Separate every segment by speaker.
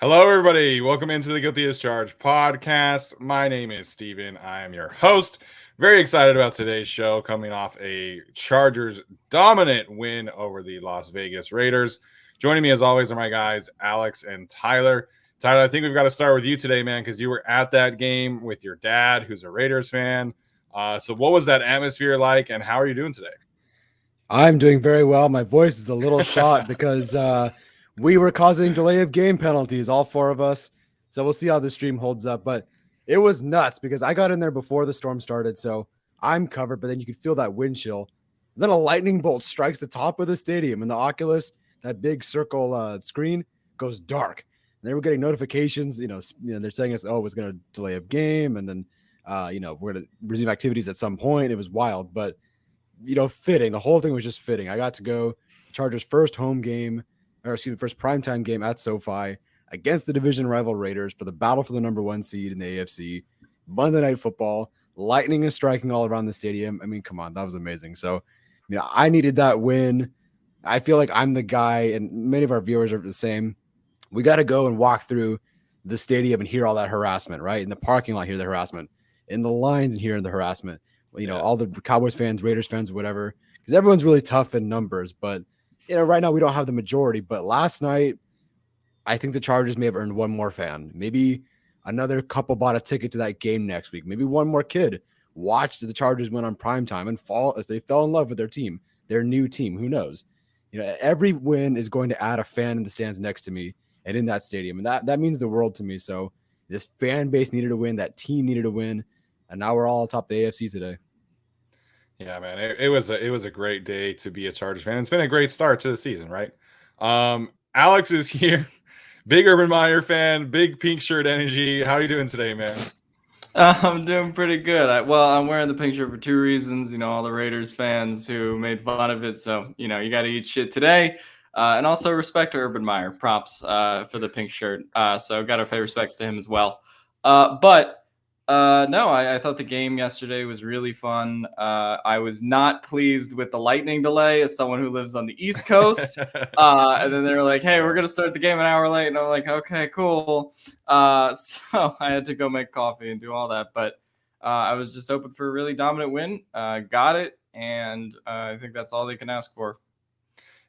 Speaker 1: Hello, everybody. Welcome into the Guilty as Charged podcast. My name is Steven. I am your host. Very excited about today's show, coming off a Chargers dominant win over the Las Vegas Raiders. Joining me, as always, are my guys, Alex and Tyler. Tyler, I think we've got to start with you today, man, because you were at that game with your dad, who's a Raiders fan. So what was that atmosphere like, and how are you doing today?
Speaker 2: I'm doing very well. My voice is a little shot because we were causing delay of game penalties, all four of us. So we'll see how the stream holds up. But it was nuts because I got in there before the storm started. So I'm covered, but then you could feel that wind chill. Then a lightning bolt strikes the top of the stadium, and the Oculus, that big circle screen, goes dark. And they were getting notifications, they're saying us, oh, it was going to delay of game. And then, we're going to resume activities at some point. It was wild, but fitting. The whole thing was just fitting. I got to go Chargers' first home game, first primetime game at SoFi against the division rival Raiders for the battle for the number one seed in the AFC. Monday Night Football, lightning is striking all around the stadium. I mean, come on, that was amazing. So, I needed that win. I feel like I'm the guy, and many of our viewers are the same. We got to go and walk through the stadium and hear all that harassment, right? In the parking lot, hear the harassment. In the lines, and hear the harassment. All the Cowboys fans, Raiders fans, whatever, because everyone's really tough in numbers. But, right now we don't have the majority. But last night, I think the Chargers may have earned one more fan. Maybe another couple bought a ticket to that game next week. Maybe one more kid watched the Chargers win on primetime and if they fell in love with their team, their new team. Who knows? Every win is going to add a fan in the stands next to me and in that stadium. And that means the world to me. So this fan base needed to win. That team needed to win. And now we're all atop the AFC today.
Speaker 1: Yeah, man, it was a great day to be a Chargers fan. It's been a great start to the season, right? Alex is here, big Urban Meyer fan, big pink shirt energy. How are you doing today, man?
Speaker 3: I'm doing pretty good. I'm wearing the pink shirt for two reasons. All the Raiders fans who made fun of it. So, you got to eat shit today. And also respect to Urban Meyer. Props for the pink shirt. So got to pay respects to him as well. No, I thought the game yesterday was really fun. I was not pleased with the lightning delay as someone who lives on the East Coast. And then they were like, hey, we're going to start the game an hour late. And I'm like, okay, cool. So I had to go make coffee and do all that. But I was just hoping for a really dominant win. Got it. And I think that's all they can ask for.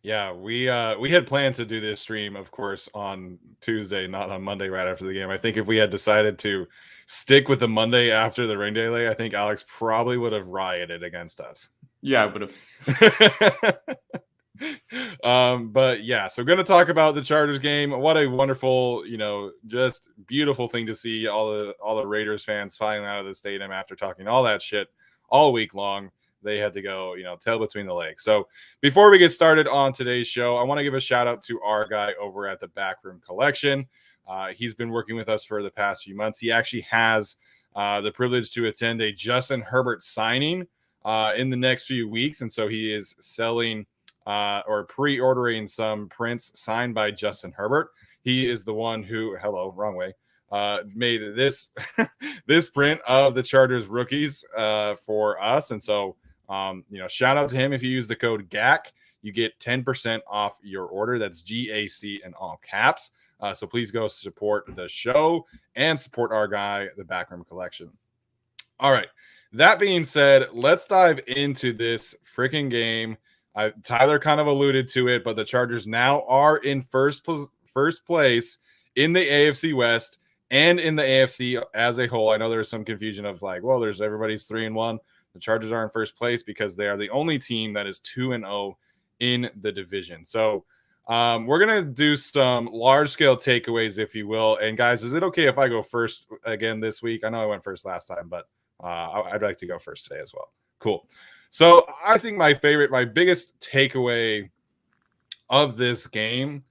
Speaker 1: Yeah, we had planned to do this stream, of course, on Tuesday, not on Monday right after the game. I think if we had decided to stick with the Monday after the rain delay, I think Alex probably would have rioted against us.
Speaker 3: Yeah, I would have.
Speaker 1: But yeah, so going to talk about the Chargers game. What a wonderful, just beautiful thing to see all the Raiders fans filing out of the stadium after talking all that shit all week long. They had to go, tail between the legs. So before we get started on today's show, I want to give a shout out to our guy over at the Backroom Collection. He's been working with us for the past few months. He actually has the privilege to attend a Justin Herbert signing in the next few weeks. And so he is selling or pre-ordering some prints signed by Justin Herbert. He is the one who, wrong way, made this this print of the Chargers rookies for us. And so shout out to him. If you use the code GAC, you get 10% off your order. That's GAC in all caps. So please go support the show and support our guy, the Backroom Collection. All right. That being said, let's dive into this freaking game. Tyler kind of alluded to it, but the Chargers now are in first place in the AFC West and in the AFC as a whole. I know there's some confusion of everybody's 3-1. The Chargers are in first place because they are the only team that is 2-0 in the division. So we're going to do some large-scale takeaways, if you will. And, guys, is it okay if I go first again this week? I know I went first last time, but I'd like to go first today as well. Cool. So I think my biggest takeaway of this game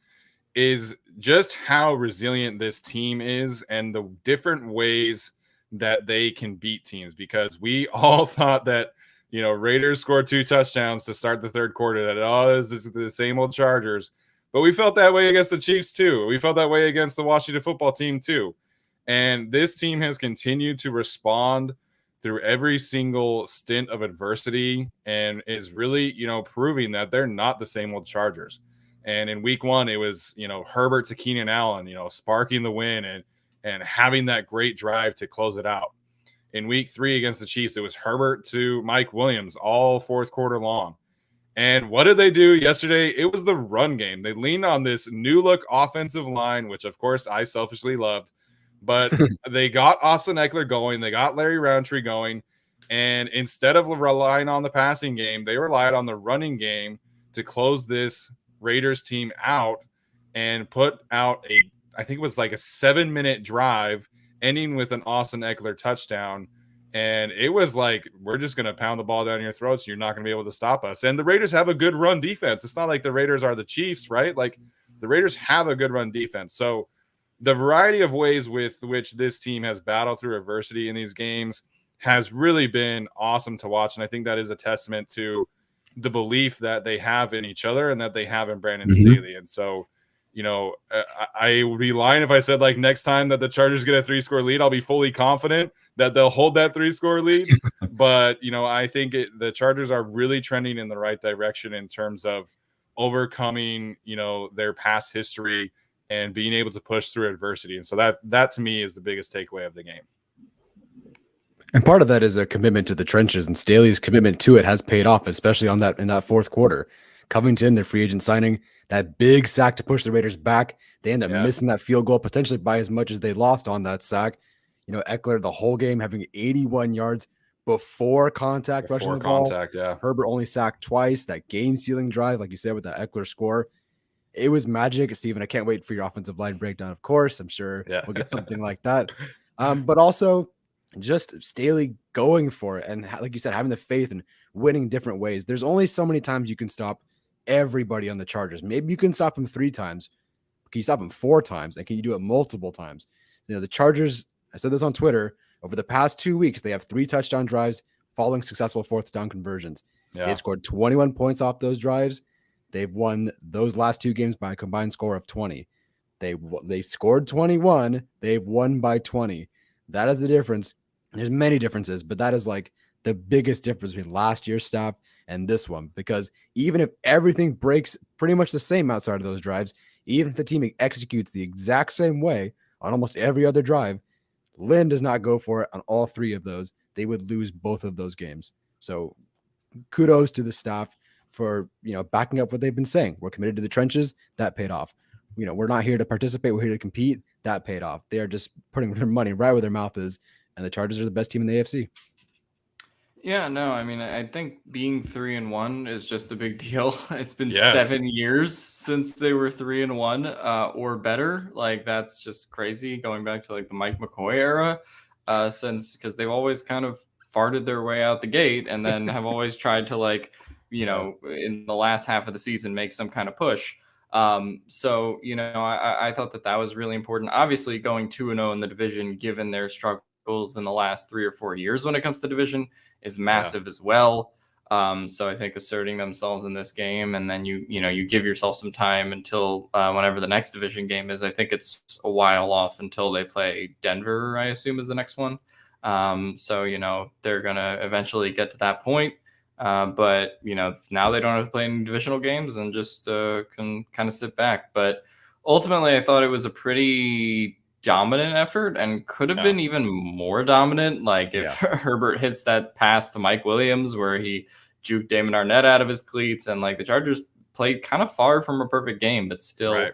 Speaker 1: is just how resilient this team is and the different ways that they can beat teams, because we all thought that, Raiders scored 2 touchdowns to start the third quarter, that, this is the same old Chargers. But we felt that way against the Chiefs too. We felt that way against the Washington football team too. And this team has continued to respond through every single stint of adversity and is really, proving that they're not the same old Chargers. And in week 1, it was, Herbert to Keenan Allen, sparking the win and having that great drive to close it out. In week 3 against the Chiefs, it was Herbert to Mike Williams all fourth quarter long. And what did they do yesterday? It was the run game. They leaned on this new look offensive line, which of course I selfishly loved, but they got Austin Eckler going. They got Larry Roundtree going. And instead of relying on the passing game, they relied on the running game to close this Raiders team out and put out I think it was like a 7-minute drive ending with an Austin Eckler touchdown. And it was like, we're just going to pound the ball down your throats. You're not going to be able to stop us. And the Raiders have a good run defense. It's not like the Raiders are the Chiefs, right? Like the Raiders have a good run defense. So the variety of ways with which this team has battled through adversity in these games has really been awesome to watch. And I think that is a testament to the belief that they have in each other and that they have in Brandon Staley. And so, I would be lying if I said like next time that the Chargers get a 3-score lead, I'll be fully confident that they'll hold that 3-score lead. But, I think the Chargers are really trending in the right direction in terms of overcoming, their past history and being able to push through adversity. And so that to me is the biggest takeaway of the game.
Speaker 2: And part of that is a commitment to the trenches, and Staley's commitment to it has paid off, especially in that fourth quarter. Covington, their free agent signing, that big sack to push the Raiders back. They end up missing that field goal potentially by as much as they lost on that sack. Eckler the whole game having 81 yards before contact, rushing the ball. Herbert only sacked twice. That game-sealing drive, like you said, with that Eckler score, it was magic. Steven, I can't wait for your offensive line breakdown. Of course, I'm sure we'll get something like that. But also just Staley going for it, and like you said, having the faith and winning different ways. There's only so many times you can stop everybody on the Chargers. Maybe you can stop them 3 times. Can you stop them 4 times? And can you do it multiple times? The Chargers, I said this on Twitter, over the past 2 weeks, they have 3 touchdown drives following successful 4th down conversions. They've scored 21 points off those drives. They've won those last 2 games by a combined score of 20. They scored 21. They've won by 20. That is the difference. There's many differences, but that is like the biggest difference between last year's staff and this one, because even if everything breaks pretty much the same outside of those drives, even if the team executes the exact same way on almost every other drive, Lynn does not go for it on all 3 of those. They would lose both of those games. So kudos to the staff for, backing up what they've been saying. We're committed to the trenches. That paid off. We're not here to participate. We're here to compete. That paid off. They are just putting their money right where their mouth is. And the Chargers are the best team in the AFC.
Speaker 3: Yeah, no, I mean, I think being 3-1 is just a big deal. It's been 7 years since they were 3-1 or better. Like, that's just crazy going back to like the Mike McCoy era, because they've always kind of farted their way out the gate and then have always tried to in the last half of the season make some kind of push. So I thought that was really important. Obviously, going 2-0 in the division, given their struggles in the last 3 or 4 years when it comes to division, is massive as well. So I think asserting themselves in this game, and then you give yourself some time until whenever the next division game is. I think it's a while off until they play Denver, I assume, is the next one. So they're gonna eventually get to that point. But now they don't have to play any divisional games and just can kind of sit back. But ultimately, I thought it was a pretty dominant effort and could have been even more dominant. Like if Herbert hits that pass to Mike Williams where he juked Damon Arnett out of his cleats, and like the Chargers played kind of far from a perfect game, but still,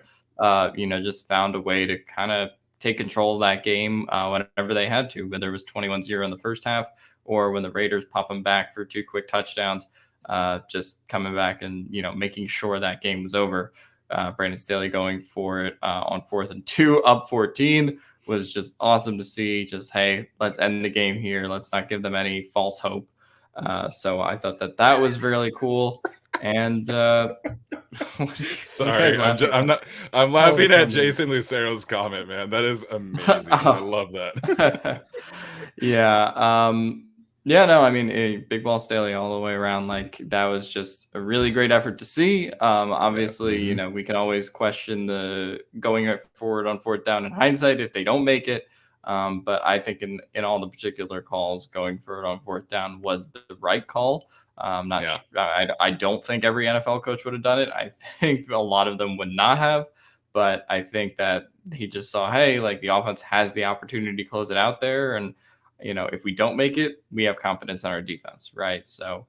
Speaker 3: just found a way to kind of take control of that game whenever they had to, whether it was 21-0 in the first half or when the Raiders pop them back for 2 quick touchdowns, just coming back and, making sure that game was over. Brandon Staley going for it on 4th and 2, up 14, was just awesome to see. Just, hey, let's end the game here. Let's not give them any false hope. So I thought that was really cool. And
Speaker 1: sorry, I'm laughing at Jason Lucero's comment, man. That is amazing. I love that.
Speaker 3: Yeah, no, I mean, a big ball Staley all the way around. Like, that was just a really great effort to see. Obviously, we can always question the going forward on 4th down in hindsight if they don't make it. But I think in all the particular calls, going for it on 4th down was the right call. I'm not. I don't think every NFL coach would have done it. I think a lot of them would not have. But I think that he just saw, hey, like the offense has the opportunity to close it out there, and if we don't make it, we have confidence in our defense, right? So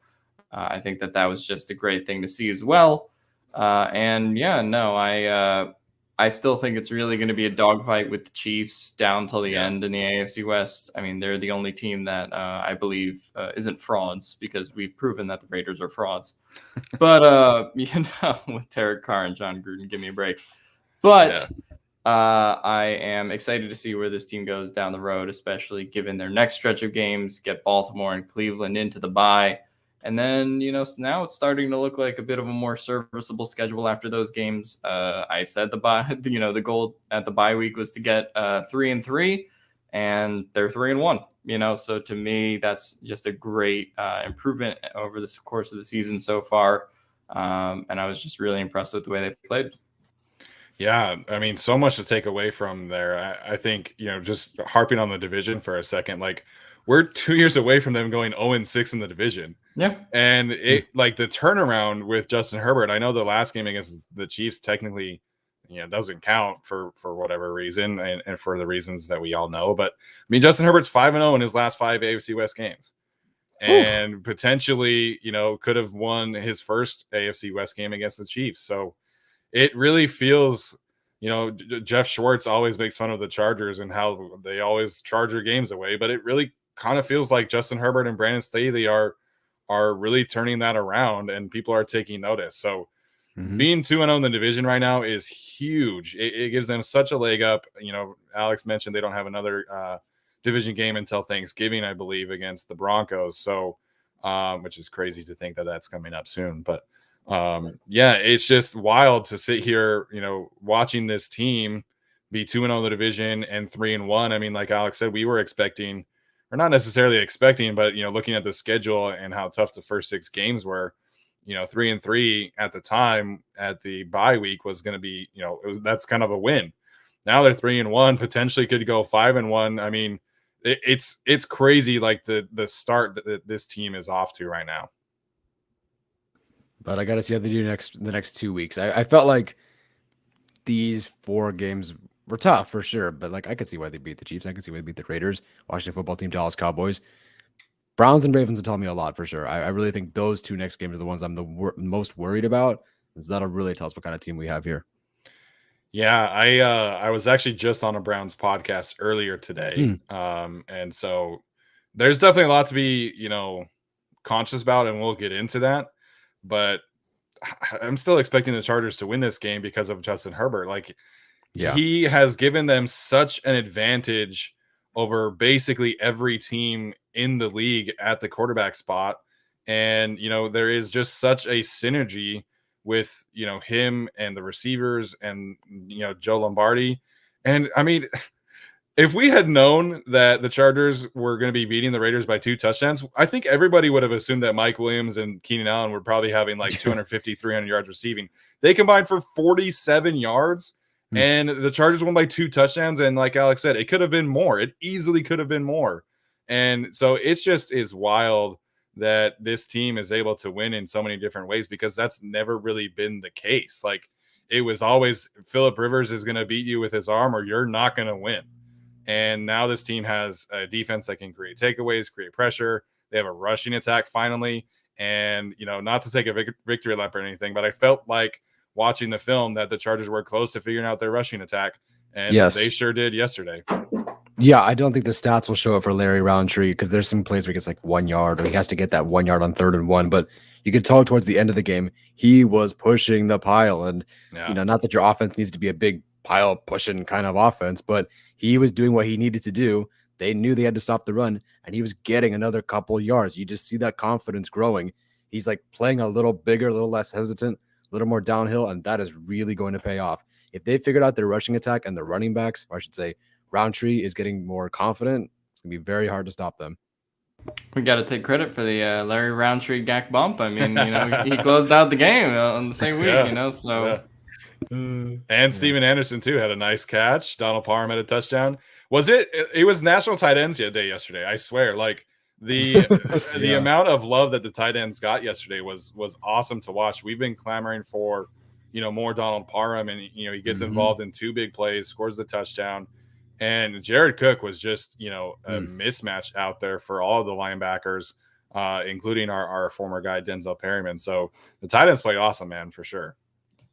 Speaker 3: I think that was just a great thing to see as well. I still think it's really going to be a dogfight with the Chiefs down till the end in the AFC West. I mean, they're the only team that I believe isn't frauds, because we've proven that the Raiders are frauds. But, with Derek Carr and John Gruden, give me a break. But I am excited to see where this team goes down the road, especially given their next stretch of games, get Baltimore and Cleveland into the bye. And then, now it's starting to look like a bit of a more serviceable schedule after those games. I said the goal at the bye week was to get 3-3, and they're 3-1. So to me, that's just a great improvement over the course of the season so far. And I was just really impressed with the way they played.
Speaker 1: Yeah, I mean, so much to take away from there. I think, just harping on the division for a second, like we're 2 years away from them going 0-6 in the division.
Speaker 3: Yeah.
Speaker 1: And it like the turnaround with Justin Herbert, I know the last game against the Chiefs technically, doesn't count for whatever reason and for the reasons that we all know. But I mean, Justin Herbert's 5-0 in his last 5 AFC West games. And potentially, could have won his first AFC West game against the Chiefs. So it really feels, Jeff Schwartz always makes fun of the Chargers and how they always Charger games away, but it really kind of feels like Justin Herbert and Brandon Staley are really turning that around, and people are taking notice. So being 2-0 in the division right now is huge. It gives them such a leg up. Alex mentioned they don't have another division game until Thanksgiving, I believe, against the Broncos. So, which is crazy to think that that's coming up soon, but it's just wild to sit here, watching this team be 2-0 in the division and 3-1. I mean, like Alex said, we were expecting, or not necessarily expecting, but looking at the schedule and how tough the first 6 games were, 3-3 at the time at the bye week was going to be, that's kind of a win. Now they're 3-1, potentially could go 5-1. I mean, it's crazy, like the start that this team is off to right now.
Speaker 2: But I got to see how they do the next 2 weeks. I felt like these 4 games were tough for sure, but like I could see why they beat the Chiefs. I could see why they beat the Raiders, Washington football team, Dallas Cowboys. Browns and Ravens will tell me a lot for sure. I really think those 2 next games are the ones I'm the most worried about. So that'll really tell us what kind of team we have here.
Speaker 1: Yeah, I was actually just on a Browns podcast earlier today. And so there's definitely a lot to be, conscious about, and we'll get into that. But I'm still expecting the Chargers to win this game because of Justin Herbert. Like, he has given them such an advantage over basically every team in the league at the quarterback spot. And, there is just such a synergy with, him and the receivers and, Joe Lombardi. And I mean, if we had known that the Chargers were going to be beating the Raiders by 2 touchdowns, I think everybody would have assumed that Mike Williams and Keenan Allen were probably having like 250, 300 yards receiving. They combined for 47 yards, and the Chargers won by 2 touchdowns. And like Alex said, it could have been more. It easily could have been more. And so it's just is wild that this team is able to win in so many different ways, because that's never really been the case. Like, it was always Phillip Rivers is going to beat you with his arm or you're not going to win. And now this team has a defense that can create takeaways, create pressure. They have a rushing attack finally. And, not to take a victory lap or anything, but I felt like watching the film that the Chargers were close to figuring out their rushing attack. And they sure did yesterday.
Speaker 2: Yeah, I don't think the stats will show up for Larry Roundtree, because there's some plays where he gets like 1 yard, or he has to get that 1 yard on 3rd and 1. But you could tell towards the end of the game, he was pushing the pile. And, not that your offense needs to be a big pile pushing kind of offense, but he was doing what he needed to do. They knew they had to stop the run, and he was getting another couple yards. You just see that confidence growing. He's like playing a little bigger, a little less hesitant, a little more downhill, and that is really going to pay off. If they figured out their rushing attack and their running backs, or I should say Roundtree is getting more confident, it's going to be very hard to stop them.
Speaker 3: We got to take credit for the Larry Roundtree Gak bump. I mean, he closed out the game on the same week, so...
Speaker 1: Yeah. And Steven Anderson too had a nice catch. Donald Parham had a touchdown. It was National Tight Ends Day yesterday, I swear. Like, The amount of love that the tight ends got yesterday was awesome to watch. We've been clamoring for, more Donald Parham, and he gets involved in 2 big plays, scores the touchdown, and Jared Cook was just a mismatch out there for all of the linebackers, including our former guy Denzel Perryman. So the tight ends played awesome, man, for sure.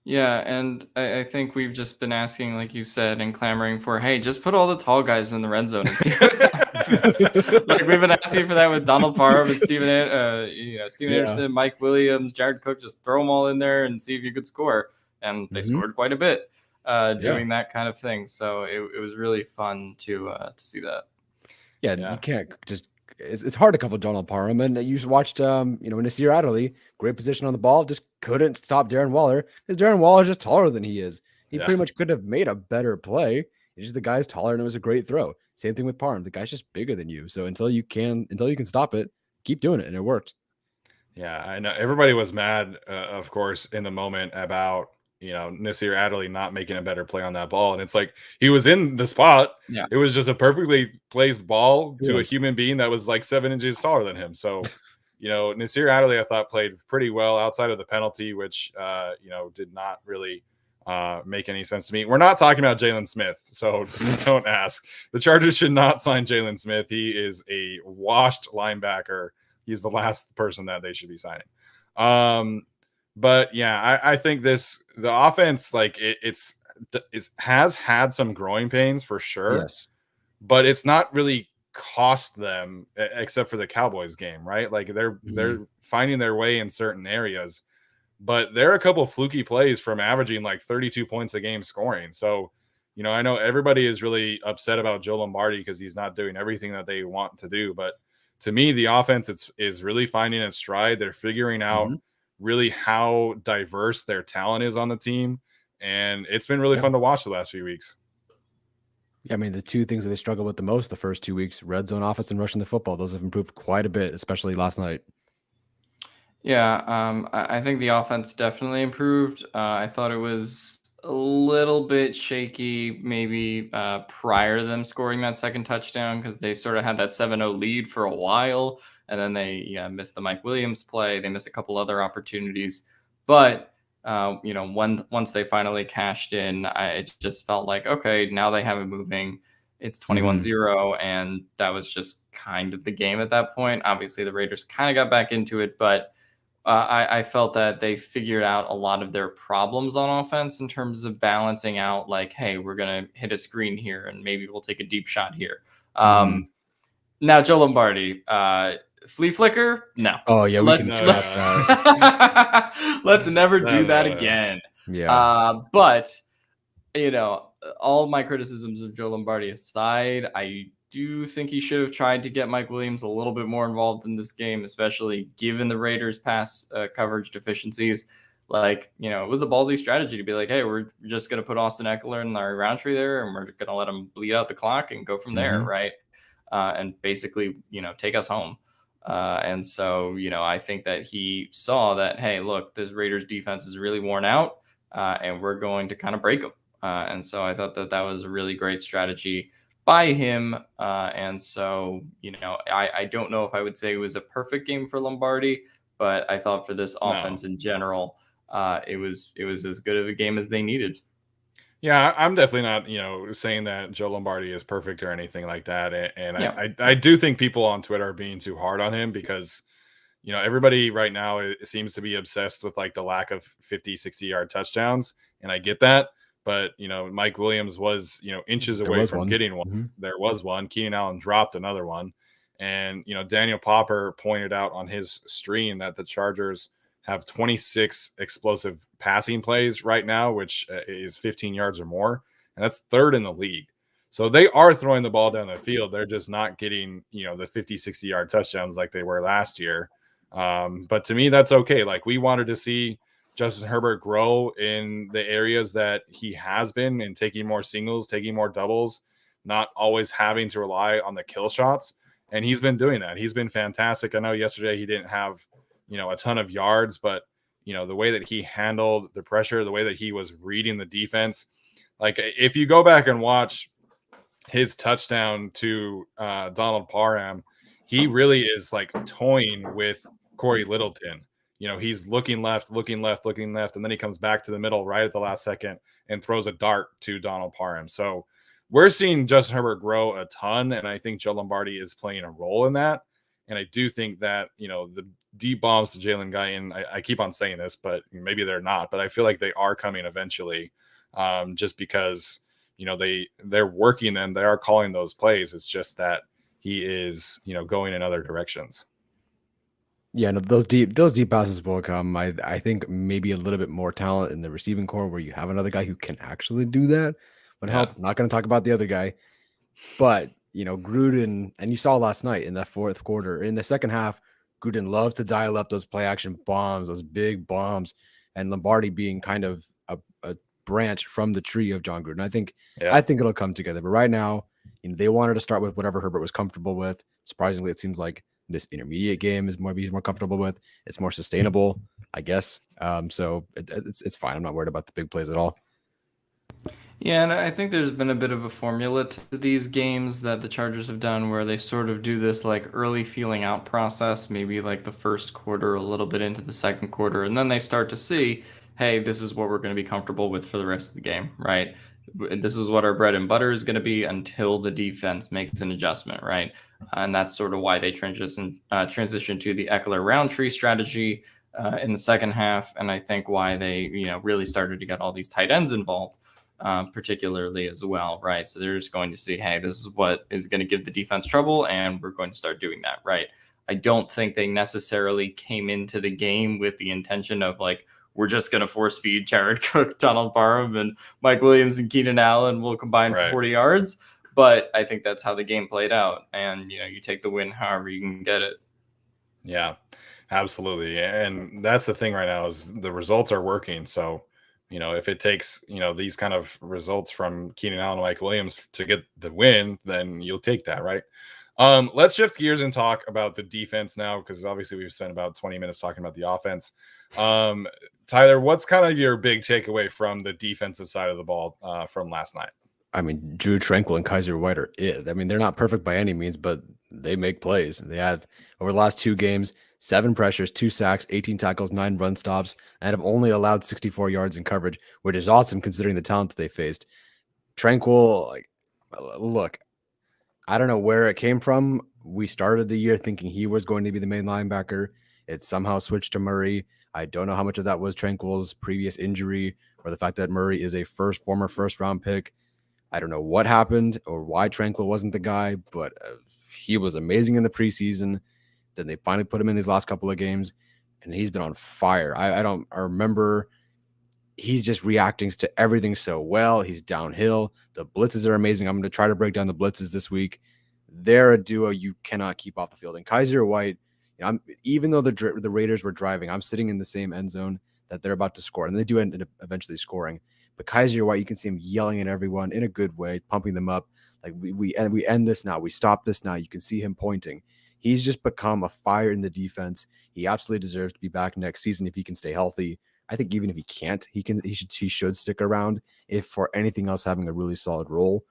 Speaker 3: Yeah, and I think we've just been asking, like you said, and clamoring for, hey, just put all the tall guys in the red zone and see what happens. Like we've been asking for that with Donald Parham and Steven Anderson, Mike Williams, Jared Cook. Just throw them all in there and see if you could score. And they scored quite a bit doing that kind of thing. So it was really fun to see that.
Speaker 2: Yeah, you can't just. It's hard to cover Donald Parham, and you watched, Nasir Adderley, great position on the ball, just couldn't stop Darren Waller because Darren Waller is just taller than he is. He pretty much could have made a better play. It's just the guy's taller, and it was a great throw. Same thing with Parham. The guy's just bigger than you. So until you can stop it, keep doing it, and it worked.
Speaker 1: Yeah, I know everybody was mad, of course, in the moment about Nasir Adderley not making a better play on that ball. And it's like he was in the spot.
Speaker 3: Yeah.
Speaker 1: It was just a perfectly placed ball to a human being that was like 7 inches taller than him. So, Nasir Adderley, I thought, played pretty well outside of the penalty, which, did not really make any sense to me. We're not talking about Jalen Smith, so don't ask. The Chargers should not sign Jalen Smith. He is a washed linebacker. He's the last person that they should be signing. But yeah, I think the offense, like it has had some growing pains for sure.
Speaker 2: Yes.
Speaker 1: But it's not really cost them except for the Cowboys game, right? Like they're finding their way in certain areas, but there are a couple of fluky plays from averaging like 32 points a game scoring. So, I know everybody is really upset about Joe Lombardi because he's not doing everything that they want to do. But to me, the offense is really finding its stride. They're figuring out really how diverse their talent is on the team. And it's been really fun to watch the last few weeks.
Speaker 2: Yeah, I mean, the 2 things that they struggled with the most the first 2 weeks, red zone offense and rushing the football, those have improved quite a bit, especially last night.
Speaker 3: Yeah, I think the offense definitely improved. I thought it was a little bit shaky maybe prior to them scoring that second touchdown because they sort of had that 7-0 lead for a while. And then they missed the Mike Williams play. They missed a couple other opportunities. But, once they finally cashed in, it just felt like, okay, now they have it moving. It's 21-0, and that was just kind of the game at that point. Obviously, the Raiders kind of got back into it, but I felt that they figured out a lot of their problems on offense in terms of balancing out, like, hey, we're going to hit a screen here, and maybe we'll take a deep shot here. Now, Joe Lombardi, flea flicker? No.
Speaker 2: Oh, yeah,
Speaker 3: let's never do that again.
Speaker 2: Yeah.
Speaker 3: But, all my criticisms of Joe Lombardi aside, I do think he should have tried to get Mike Williams a little bit more involved in this game, especially given the Raiders' pass coverage deficiencies. Like, it was a ballsy strategy to be like, hey, we're just going to put Austin Eckler and Larry Roundtree there, and we're going to let him bleed out the clock and go from there, right? And basically, take us home. And so, I think that he saw that, hey, look, this Raiders defense is really worn out, and we're going to kind of break them. And so I thought that was a really great strategy by him. And so, I don't know if I would say it was a perfect game for Lombardi, but I thought for this offense in general, it was as good of a game as they needed.
Speaker 1: Yeah, I'm definitely not, saying that Joe Lombardi is perfect or anything like that. And I do think people on Twitter are being too hard on him because, everybody right now seems to be obsessed with like the lack of 50, 60-yard touchdowns. And I get that. But, Mike Williams was, inches away from getting one. There was one. Keenan Allen dropped another one. And, Daniel Popper pointed out on his stream that the Chargers have 26 explosive passing plays right now, which is 15 yards or more. And that's 3rd in the league. So they are throwing the ball down the field. They're just not getting, the 50, 60-yard touchdowns like they were last year. But to me, that's okay. Like we wanted to see Justin Herbert grow in the areas that he has been and taking more singles, taking more doubles, not always having to rely on the kill shots. And he's been doing that. He's been fantastic. I know yesterday he didn't have, a ton of yards, but, the way that he handled the pressure, the way that he was reading the defense, like if you go back and watch his touchdown to Donald Parham, he really is like toying with Corey Littleton. You know, he's looking left, looking left, looking left, and then he comes back to the middle right at the last second and throws a dart to Donald Parham. So we're seeing Justin Herbert grow a ton, and I think Joe Lombardi is playing a role in that. And I do think that, you know, the deep bombs to Jalen Guyton, I keep on saying this, but maybe they're not, but I feel like they are coming eventually, just because, you know, they're working them. They are calling those plays. It's just that he is, you know, going in other directions.
Speaker 2: Yeah, no, those deep passes will come. I think maybe a little bit more talent in the receiving core where you have another guy who can actually do that would help. I'm not going to talk about the other guy, but you know, Gruden, and you saw last night in that fourth quarter, in the second half, Gruden loves to dial up those play action bombs, those big bombs, and Lombardi being kind of a branch from the tree of John Gruden. I think it'll come together. But right now, you know, they wanted to start with whatever Herbert was comfortable with. Surprisingly, it seems like this intermediate game is he's more comfortable with. It's more sustainable, I guess. So it's fine. I'm not worried about the big plays at all.
Speaker 3: Yeah, and I think there's been a bit of a formula to these games that the Chargers have done where they sort of do this like early feeling out process, maybe like the first quarter, a little bit into the second quarter, and then they start to see, hey, this is what we're going to be comfortable with for the rest of the game, right? This is what our bread and butter is going to be until the defense makes an adjustment, right? And that's sort of why they transition to the Eckler-Roundtree strategy in the second half, and I think why they, you know, really started to get all these tight ends involved. Particularly as well, right? So they're just going to see, hey, this is what is going to give the defense trouble, and we're going to start doing that, right? I don't think they necessarily came into the game with the intention of like, we're just going to force feed Jared Cook, Donald Parham, and Mike Williams and Keenan Allen will combine for 40 yards. But I think that's how the game played out. And, you know, you take the win however you can get it.
Speaker 1: Yeah, absolutely. And that's the thing right now is the results are working. So, you know, if it takes, you know, these kind of results from Keenan Allen and Mike Williams to get the win, then you'll take that, right? Let's shift gears and talk about the defense now, because obviously we've spent about 20 minutes talking about the offense. Tyler, what's kind of your big takeaway from the defensive side of the ball from last night?
Speaker 2: I mean, Drew Tranquill and Kaiser White are it. I mean, they're not perfect by any means, but they make plays. They have, over the last 2 games, 7 pressures, 2 sacks, 18 tackles, 9 run stops, and have only allowed 64 yards in coverage, which is awesome considering the talent that they faced. Tranquill, like, look, I don't know where it came from. We started the year thinking he was going to be the main linebacker. It somehow switched to Murray. I don't know how much of that was Tranquill's previous injury or the fact that Murray is a former first-round pick. I don't know what happened or why Tranquill wasn't the guy, but he was amazing in the preseason. Then they finally put him in these last couple of games, and he's been on fire. I remember he's just reacting to everything so well. He's downhill. The blitzes are amazing. I'm going to try to break down the blitzes this week. They're a duo you cannot keep off the field. And Kaiser White, you know, even though the Raiders were driving, I'm sitting in the same end zone that they're about to score, and they do end up eventually scoring. But Kaiser White, you can see him yelling at everyone in a good way, pumping them up. Like we end this now. We stop this now. You can see him pointing. He's just become a fire in the defense. He absolutely deserves to be back next season if he can stay healthy. I think even if he can't, he should stick around if for anything else having a really solid role.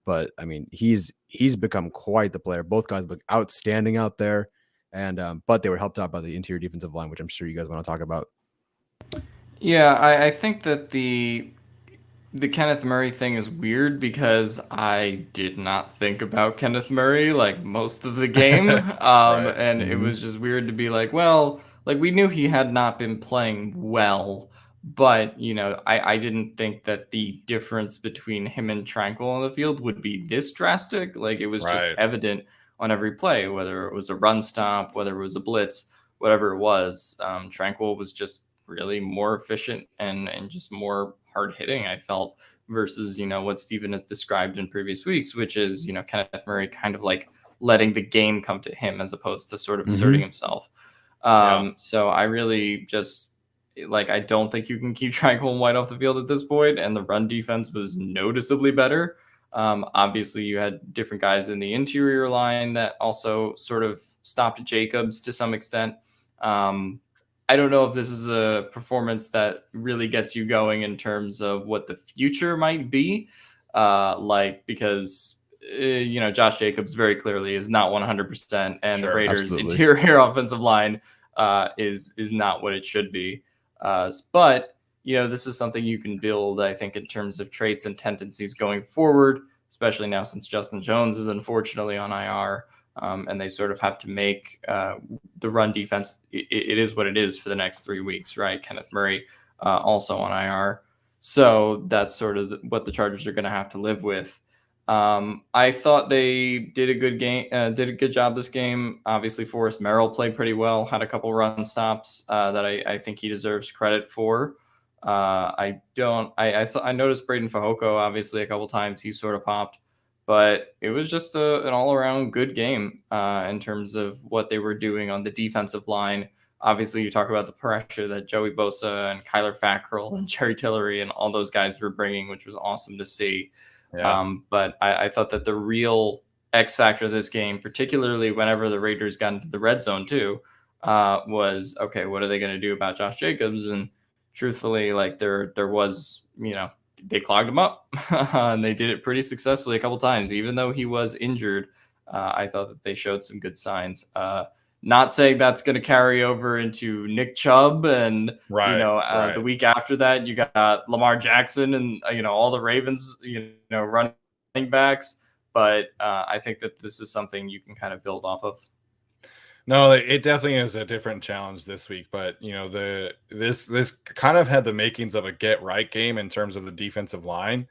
Speaker 2: But I mean, he's become quite the player. Both guys look outstanding out there, and but they were helped out by the interior defensive line, which I'm sure you guys want to talk about.
Speaker 3: Yeah, I think that the Kenneth Murray thing is weird because I did not think about Kenneth Murray like most of the game. And it was just weird to be like, well, like we knew he had not been playing well, but you know, I didn't think that the difference between him and Tranquill on the field would be this drastic. Like it was just evident on every play, whether it was a run stop, whether it was a blitz, whatever it was. Tranquill was just really more efficient and just more hard hitting, I felt, versus, you know, what Steven has described in previous weeks, which is, you know, Kenneth Murray kind of like letting the game come to him as opposed to sort of asserting himself. So I really just like, I don't think you can keep Tranquill and White off the field at this point, and the run defense was noticeably better. Obviously you had different guys in the interior line that also sort of stopped Jacobs to some extent. I don't know if this is a performance that really gets you going in terms of what the future might be. Because Josh Jacobs very clearly is not 100%, and
Speaker 1: Sure,
Speaker 3: the Raiders'
Speaker 2: absolutely.
Speaker 3: interior offensive line is not what it should be. But this is something you can build, I think, in terms of traits and tendencies going forward, especially now since Justin Jones is unfortunately on IR, and they sort of have to make the run defense. It is what it is for the next 3 weeks, right? Kenneth Murray also on IR, so that's sort of what the Chargers are going to have to live with. I thought they did a good job this game. Obviously, Forrest Merrill played pretty well, had a couple run stops that I think he deserves credit for. I noticed Braden Fajoko obviously a couple times. He sort of popped, but it was just an all around good game in terms of what they were doing on the defensive line. Obviously, you talk about the pressure that Joey Bosa and Kyler Fackrell and Jerry Tillery and all those guys were bringing, which was awesome to see.
Speaker 1: yeah.
Speaker 3: But I thought that the real X factor of this game, particularly whenever the Raiders got into the red zone too, was okay. What are they going to do about Josh Jacobs? And truthfully, like there was, they clogged him up, and they did it pretty successfully a couple times, even though he was injured. I thought that they showed some good signs. Not saying that's going to carry over into Nick Chubb and,
Speaker 1: Right.
Speaker 3: the week after that, you got Lamar Jackson and, all the Ravens, running backs. But I think that this is something you can kind of build off of.
Speaker 1: No, it definitely is a different challenge this week, but this kind of had the makings of a get right game in terms of the defensive line,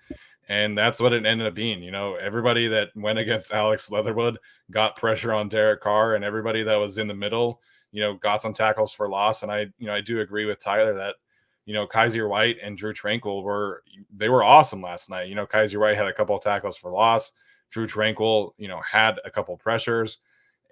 Speaker 1: and that's what it ended up being. Everybody that went against Alex Leatherwood got pressure on Derek Carr, and everybody that was in the middle, got some tackles for loss. And I do agree with Tyler that Kaiser White and Drew Tranquil were awesome last night. Kaiser White had a couple of tackles for loss. Drew Tranquil, had a couple of pressures.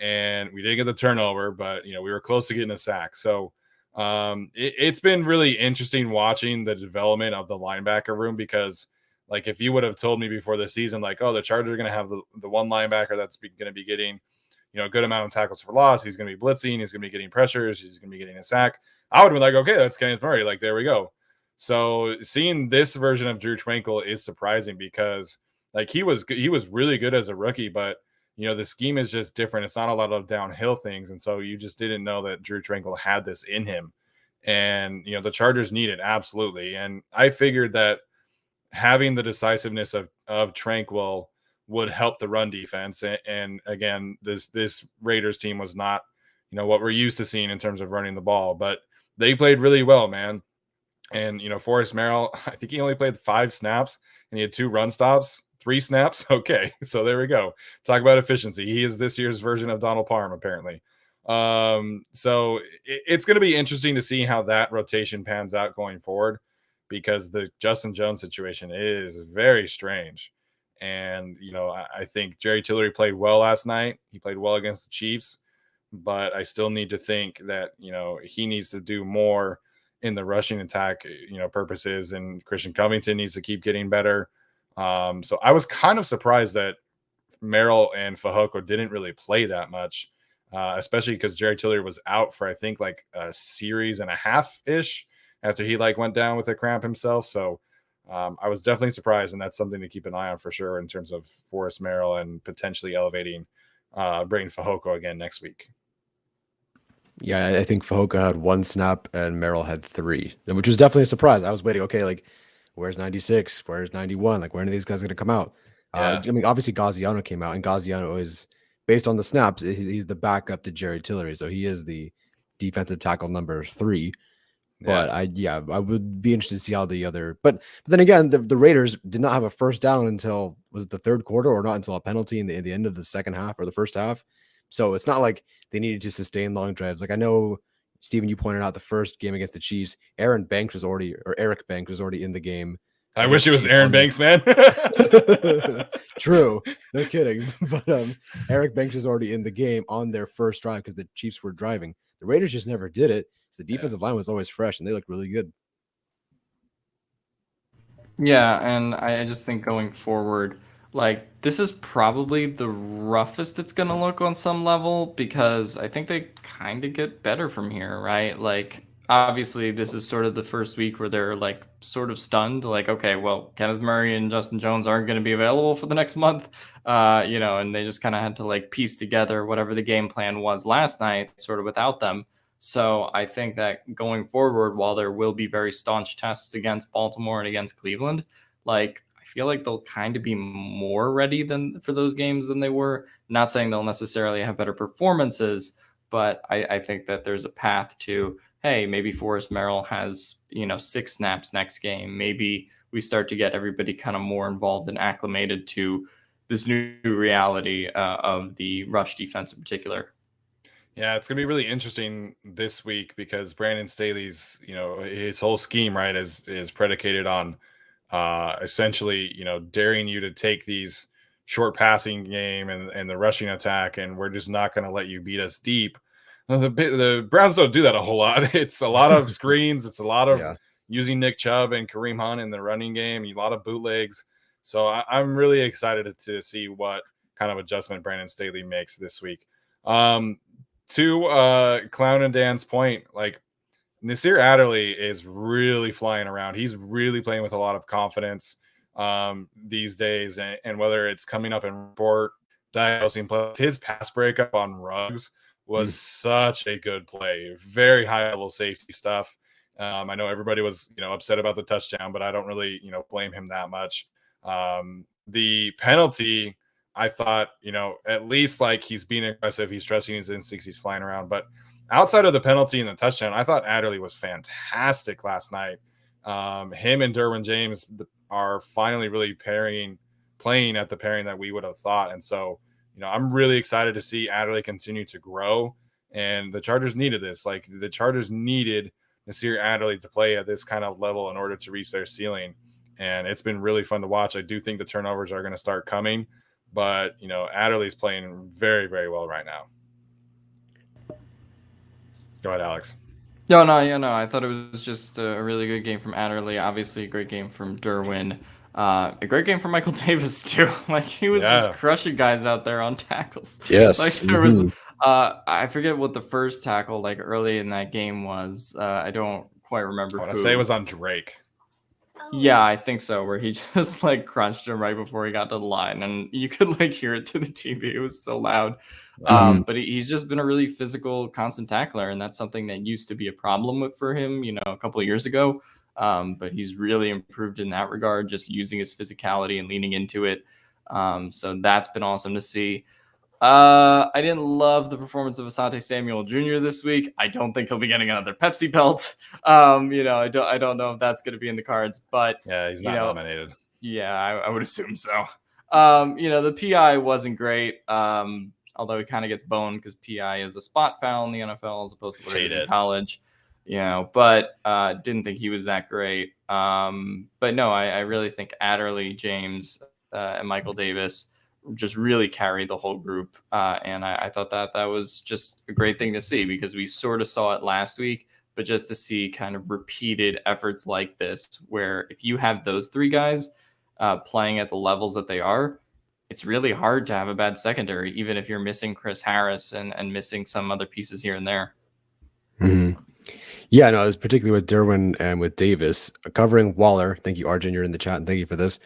Speaker 1: And we didn't get the turnover, but we were close to getting a sack. So it's been really interesting watching the development of the linebacker room, because like if you would have told me before the season, like, oh, the Chargers are going to have the one linebacker that's going to be getting a good amount of tackles for loss, he's going to be blitzing, he's going to be getting pressures, he's going to be getting a sack, I would have been like, okay, that's Kenneth Murray, like there we go. So seeing this version of Drew Tranquil is surprising, because like he was really good as a rookie, but the scheme is just different. It's not a lot of downhill things. And so you just didn't know that Drew Tranquil had this in him. And, the Chargers need it. Absolutely. And I figured that having the decisiveness of Tranquil would help the run defense. And again, this Raiders team was not, what we're used to seeing in terms of running the ball, but they played really well, man. And, Forrest Merrill, I think he only played 5 snaps and he had 2 run stops. 3 snaps. Okay. So there we go. Talk about efficiency. He is this year's version of Donald Parham, apparently. So it's going to be interesting to see how that rotation pans out going forward, because the Justin Jones situation is very strange. And, I think Jerry Tillery played well last night. He played well against the Chiefs, but I still need to think that, he needs to do more in the rushing attack, purposes, and Christian Covington needs to keep getting better. So I was kind of surprised that Merrill and Fajoko didn't really play that much, especially because Jerry Tillery was out for, I think, like a series and a half-ish after he went down with a cramp himself. So I was definitely surprised, and that's something to keep an eye on for sure in terms of Forrest Merrill and potentially elevating Braden Fajoko again next week.
Speaker 2: Yeah, I think Fajoko had 1 snap and Merrill had 3, which was definitely a surprise. I was waiting, okay, where's 96? Where's 91? When are these guys going to come out?
Speaker 1: Yeah.
Speaker 2: Obviously Gaziano came out, and Gaziano is, based on the snaps, he's the backup to Jerry Tillery, so he is the defensive tackle number 3. But I would be interested to see how the other. But then again, the Raiders did not have a first down until, was it the 3rd quarter, or not until a penalty in the end of the second half or the first half. So it's not like they needed to sustain long drives. I know, Steven, you pointed out the first game against the Chiefs, Eric Banks was already in the game.
Speaker 1: I wish it was Aaron Banks, man.
Speaker 2: True. No kidding. But Eric Banks was already in the game on their first drive because the Chiefs were driving. The Raiders just never did it. So the defensive line was always fresh, and they looked really good.
Speaker 3: Yeah, and I just think going forward, this is probably the roughest it's going to look on some level, because I think they kind of get better from here, right? obviously this is sort of the first week where they're like sort of stunned, like, okay, well, Kenneth Murray and Justin Jones aren't going to be available for the next month, and they just kind of had to like piece together whatever the game plan was last night, sort of without them. So I think that going forward, while there will be very staunch tests against Baltimore and against Cleveland, like I feel like they'll kind of be more ready than for those games than they were. Not saying they'll necessarily have better performances, but I think that there's a path to, hey, maybe Forrest Merrill has, 6 snaps next game. Maybe we start to get everybody kind of more involved and acclimated to this new reality of the rush defense in particular.
Speaker 1: Yeah, it's gonna be really interesting this week because Brandon Staley's, his whole scheme, right, is predicated on essentially, daring you to take these short passing game and the rushing attack, and we're just not going to let you beat us deep. The Browns don't do that a whole lot. It's a lot of screens. It's a lot of using Nick Chubb and Kareem Hunt in the running game, a lot of bootlegs. So I'm really excited to see what kind of adjustment Brandon Staley makes this week. To Clown and Dan's point, like Nasir Adderley is really flying around. He's really playing with a lot of confidence these days. And whether it's coming up in report, diagnosing play, his pass breakup on Ruggs was such a good play. Very high level safety stuff. I know everybody was, upset about the touchdown, but I don't really, blame him that much. The penalty, I thought, at least like he's being aggressive. He's trusting his instincts. He's flying around. But outside of the penalty and the touchdown, I thought Adderley was fantastic last night. Him and Derwin James are finally really playing at the pairing that we would have thought. And so, I'm really excited to see Adderley continue to grow. And the Chargers needed this. Like the Chargers needed Nasir Adderley to play at this kind of level in order to reach their ceiling. And it's been really fun to watch. I do think the turnovers are going to start coming. But, Adderley's playing very, very well right now. Go ahead, Alex.
Speaker 3: No. I thought it was just a really good game from Adderley. Obviously, a great game from Derwin. A great game from Michael Davis, too. Like, he was just crushing guys out there on tackles.
Speaker 2: Yes.
Speaker 3: Like, there was, I forget what the first tackle, like, early in that game was. I don't quite remember.
Speaker 1: I want to say it was on Drake.
Speaker 3: Yeah, I think so, where he just like crunched him right before he got to the line, and you could like hear it through the TV. It was so loud. But he's just been a really physical, constant tackler, and that's something that used to be a problem for him, a couple of years ago. But he's really improved in that regard, just using his physicality and leaning into it. So that's been awesome to see. I didn't love the performance of Asante Samuel Jr. this week. I don't think he'll be getting another Pepsi belt. I don't know if that's going to be in the cards, but
Speaker 1: yeah, he's not nominated.
Speaker 3: Yeah, I would assume so. The PI wasn't great. Although he kind of gets boned because PI is a spot foul in the NFL as opposed to what it is in college. But didn't think he was that great. But no, I really think Adderley, James, and Michael Davis just really carried the whole group. And I thought that was just a great thing to see because we sort of saw it last week, but just to see kind of repeated efforts like this, where if you have those 3 guys playing at the levels that they are, it's really hard to have a bad secondary, even if you're missing Chris Harris and missing some other pieces here and there.
Speaker 2: Mm-hmm. Yeah, no, it was particularly with Derwin and with Davis covering Waller. Thank you, Arjun. You're in the chat, and thank you for this.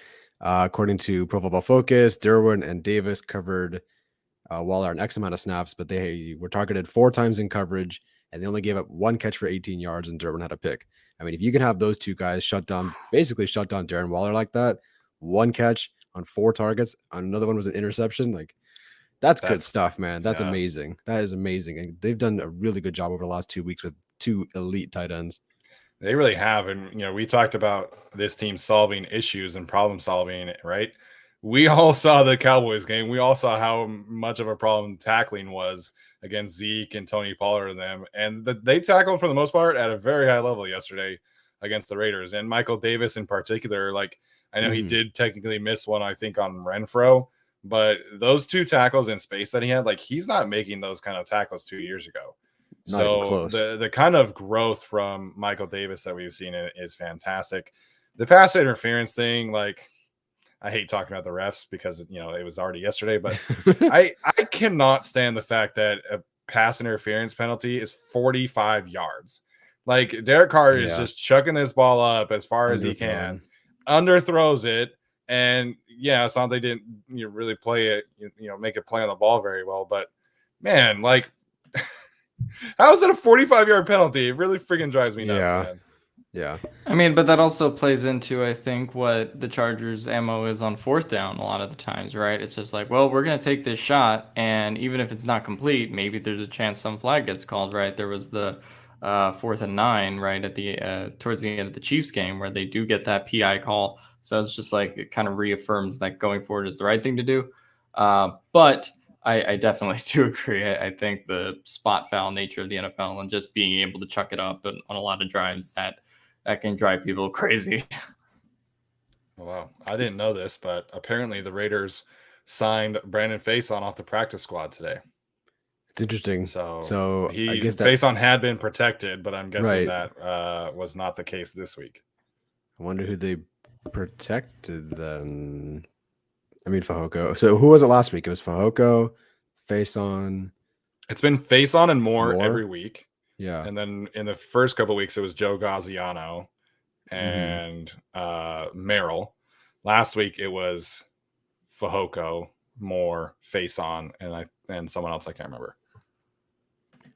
Speaker 2: According to Pro Football Focus, Derwin and Davis covered Waller an X amount of snaps, but they were targeted 4 times in coverage, and they only gave up 1 catch for 18 yards, and Derwin had a pick. I mean, if you can have those 2 guys basically shut down Darren Waller like that, 1 catch on 4 targets, another one was an interception, like that's good stuff, man. That's amazing. That is amazing, and they've done a really good job over the last 2 weeks with 2 elite tight ends.
Speaker 1: They really have. And, we talked about this team solving issues and problem solving, right? We all saw the Cowboys game. We all saw how much of a problem tackling was against Zeke and Tony Pollard and them. And they tackled for the most part at a very high level yesterday against the Raiders. And Michael Davis in particular, like I know he did technically miss one, I think, on Renfro. But those 2 tackles in space that he had, like he's not making those kind of tackles 2 years ago. So the kind of growth from Michael Davis that we've seen is fantastic. The pass interference thing, like I hate talking about the refs because it was already yesterday, but I cannot stand the fact that a pass interference penalty is 45 yards. Like Derek Carr is just chucking this ball up as far as he can, underthrows it, and Asante didn't really play it, make it play on the ball very well. But man, like, how is it a 45-yard penalty? It really freaking drives me nuts, man.
Speaker 2: Yeah.
Speaker 3: I mean, but that also plays into, I think, what the Chargers' MO is on fourth down a lot of the times, right? It's just like, well, we're going to take this shot, and even if it's not complete, maybe there's a chance some flag gets called, right? There was the 4th and 9, right, at the towards the end of the Chiefs game where they do get that PI call. So it's just like it kind of reaffirms that going forward is the right thing to do. But I definitely do agree. I think the spot foul nature of the NFL and just being able to chuck it up on a lot of drives that can drive people crazy.
Speaker 1: Wow. I didn't know this, but apparently the Raiders signed Brandon Faison off the practice squad today.
Speaker 2: It's interesting.
Speaker 1: So I guess Faison had been protected, but I'm guessing that was not the case this week.
Speaker 2: I wonder who they protected then. I mean, Fehoko. So who was it last week? It was Fehoko, Faison.
Speaker 1: It's been Faison and more every week.
Speaker 2: Yeah.
Speaker 1: And then in the first couple of weeks, it was Joe Gaziano and Merrill. Last week, it was Fehoko, Moore, Faison, and someone else I can't remember.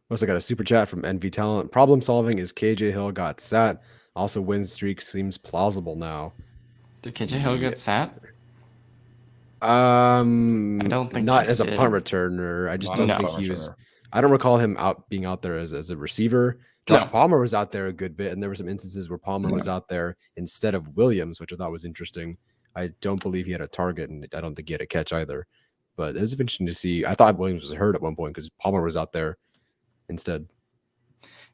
Speaker 2: Also got a super chat from NV Talent. Problem solving is KJ Hill got sat. Also, win streak seems plausible now.
Speaker 3: Did KJ Hill get sat?
Speaker 2: I
Speaker 3: don't think
Speaker 2: not as a punt returner. I just don't think he was. I don't recall him being out there as a receiver. Josh Palmer was out there a good bit, and there were some instances where Palmer was out there instead of Williams, which I thought was interesting. I don't believe he had a target, and I don't think he had a catch either. But it was interesting to see. I thought Williams was hurt at one point because Palmer was out there instead.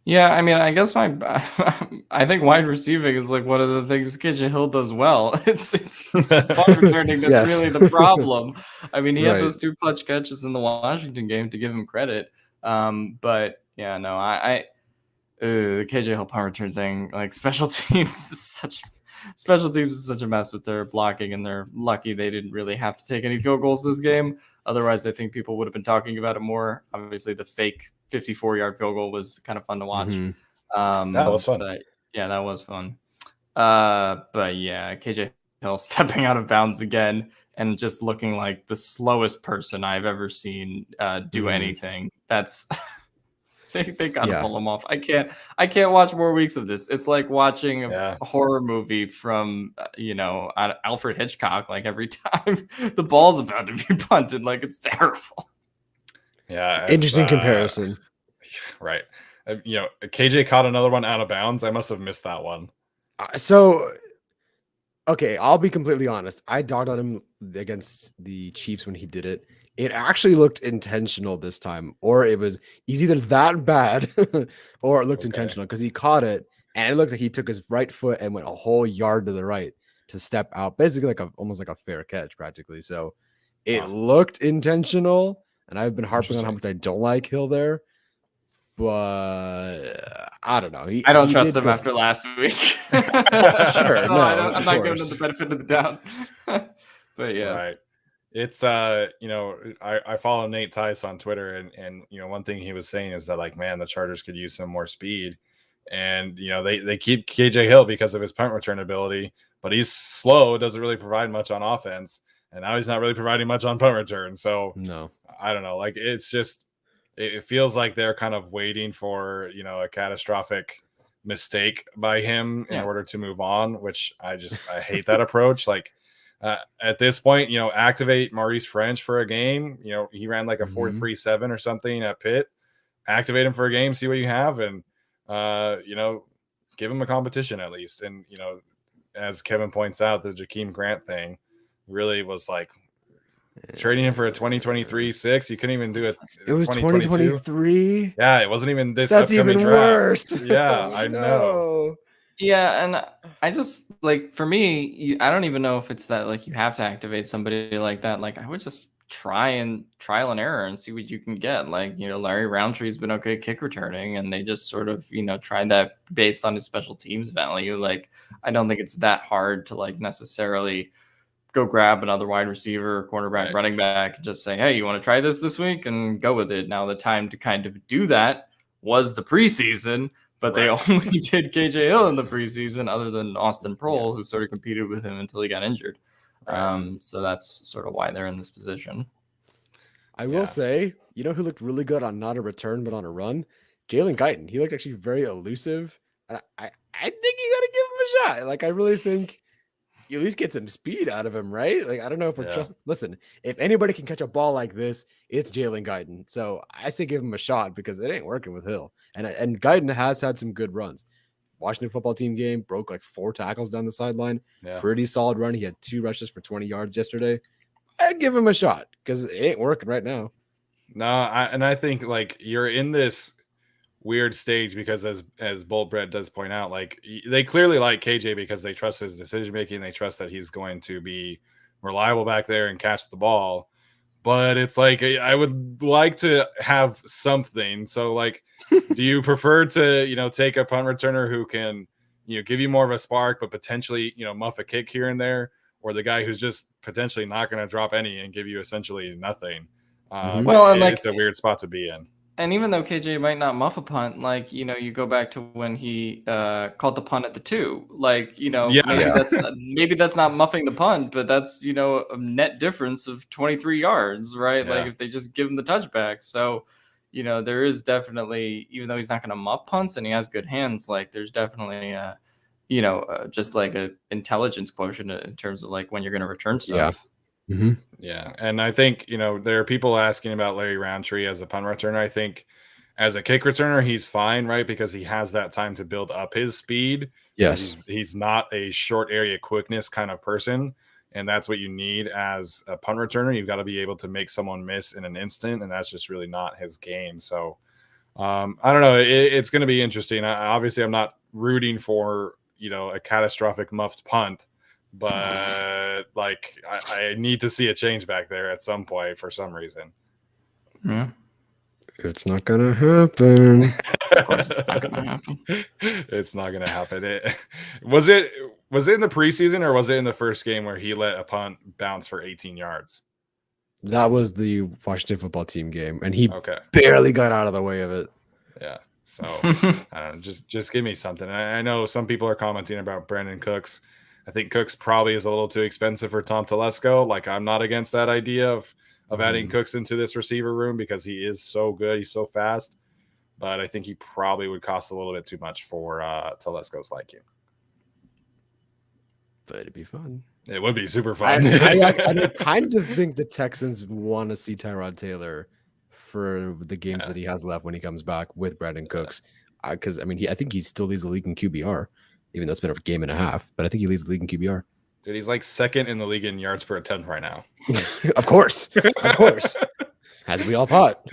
Speaker 3: Yeah, I mean, I guess I think wide receiving is like one of the things KJ Hill does well. It's the punt returning that's really the problem. I mean, he had those 2 clutch catches in the Washington game, to give him credit. But yeah, no, the KJ Hill punt return thing, like special teams is such a mess with their blocking, and they're lucky they didn't really have to take any field goals this game. Otherwise, I think people would have been talking about it more. Obviously, the fake 54-yard field goal was kind of fun to watch.
Speaker 1: That was fun.
Speaker 3: That was fun. But yeah, KJ Hill stepping out of bounds again and just looking like the slowest person I've ever seen do anything. That's they gotta pull him off. I can't watch more weeks of this. It's like watching a horror movie from Alfred Hitchcock. Like every time the ball's about to be punted, like it's terrible.
Speaker 1: Yeah,
Speaker 2: interesting comparison.
Speaker 1: Right. KJ caught another one out of bounds. I must have missed that one.
Speaker 2: Okay, I'll be completely honest. I dogged on him against the Chiefs when he did it. It actually looked intentional this time, or he's either that bad or it looked intentional because he caught it and it looked like he took his right foot and went a whole yard to the right to step out, basically almost like a fair catch practically. So it looked intentional. And I've been harping on how much I don't like Hill there, but I don't know.
Speaker 3: I don't trust him after last week.
Speaker 2: Sure,
Speaker 3: I'm not giving him the benefit of the doubt. But yeah,
Speaker 1: right. It's I follow Nate Tice on Twitter, and one thing he was saying is that, like, man, the Chargers could use some more speed, and they keep KJ Hill because of his punt return ability, but he's slow, doesn't really provide much on offense. And now he's not really providing much on punt return. So
Speaker 2: no,
Speaker 1: I don't know. Like, it's just, it feels like they're kind of waiting for, a catastrophic mistake by him in order to move on, which I hate that approach. Like, at this point, activate Maurice French for a game. He ran like a 4.37 or something at Pitt. Activate him for a game, see what you have, and, give him a competition at least. And, as Kevin points out, the Jakeem Grant thing really was like trading him for a 2023 6. You couldn't even do it.
Speaker 2: It was 2023.
Speaker 1: Yeah, it wasn't even this.
Speaker 2: That's even
Speaker 1: draft.
Speaker 2: Worse.
Speaker 1: Yeah, I know.
Speaker 3: Yeah, and I just, like, for me, I don't even know if it's that, like, you have to activate somebody like that. Like, I would just trial and error and see what you can get. Like, Larry Roundtree's been okay kick returning, and they just sort of, tried that based on his special teams value. Like, I don't think it's that hard to, like, necessarily go grab another wide receiver, cornerback, running back, and just say, hey, you want to try this week, and go with it. Now, the time to kind of do that was the preseason, but they only did KJ Hill in the preseason, other than Austin Prohl, who sort of competed with him until he got injured. So that's sort of why they're in this position.
Speaker 2: I will say, you know who looked really good on not a return but on a run? Jalen Guyton. He looked actually very elusive. And I think you got to give him a shot. Like, I really think you at least get some speed out of him, right? Like, I don't know if we're listen, if anybody can catch a ball like this, it's Jalen Guyton. So I say give him a shot because it ain't working with Hill. And Guyton has had some good runs. Washington football team game, broke like 4 tackles down the sideline. Yeah. Pretty solid run. He had 2 rushes for 20 yards yesterday. I'd give him a shot because it ain't working right now.
Speaker 1: No, I think like you're in this weird stage because as Bolt Brett does point out, like they clearly like KJ because they trust his decision making. They trust that he's going to be reliable back there and catch the ball. But it's like I would like to have something. So like, do you prefer to take a punt returner who can give you more of a spark, but potentially muff a kick here and there, or the guy who's just potentially not going to drop any and give you essentially nothing? It's a weird spot to be in.
Speaker 3: And even though KJ might not muff a punt, like, you go back to when he called the punt at the 2, like, maybe that's not muffing the punt, but that's, a net difference of 23 yards, right? Yeah. Like if they just give him the touchback. So, there is definitely, even though he's not going to muff punts and he has good hands, like there's definitely, just like a intelligence quotient in terms of like when you're going to return stuff.
Speaker 2: Yeah. Mm-hmm.
Speaker 1: Yeah, and I think there are people asking about Larry Roundtree as a punt returner. I think as a kick returner, he's fine, right? Because he has that time to build up his speed.
Speaker 2: Yes,
Speaker 1: he's not a short area quickness kind of person, and that's what you need as a punt returner. You've got to be able to make someone miss in an instant, and that's just really not his game. So I don't know. It's going to be interesting. Obviously, I'm not rooting for a catastrophic muffed punt. But like I need to see a change back there at some point for some reason.
Speaker 3: Yeah,
Speaker 2: it's not gonna happen.
Speaker 3: Of course, it's not gonna happen.
Speaker 1: It's not gonna happen. Was it in the preseason or was it in the first game where he let a punt bounce for 18 yards?
Speaker 2: That was the Washington football team game, and he barely got out of the way of it.
Speaker 1: Yeah. So I don't know. Just give me something. I know some people are commenting about Brandon Cooks. I think Cooks probably is a little too expensive for Tom Telesco. Like, I'm not against that idea of adding Cooks into this receiver room because he is so good. He's so fast. But I think he probably would cost a little bit too much for Telesco's liking.
Speaker 2: But it'd be fun.
Speaker 1: It would be super fun.
Speaker 2: I kind of think the Texans want to see Tyrod Taylor for the games that he has left when he comes back with Brandon Cooks. Because, I think he still leads the league in QBR. Even though it's been a game and a half, but I think he leads the league in QBR.
Speaker 1: Dude, he's like second in the league in yards per attempt right now.
Speaker 2: Of course. As we all thought.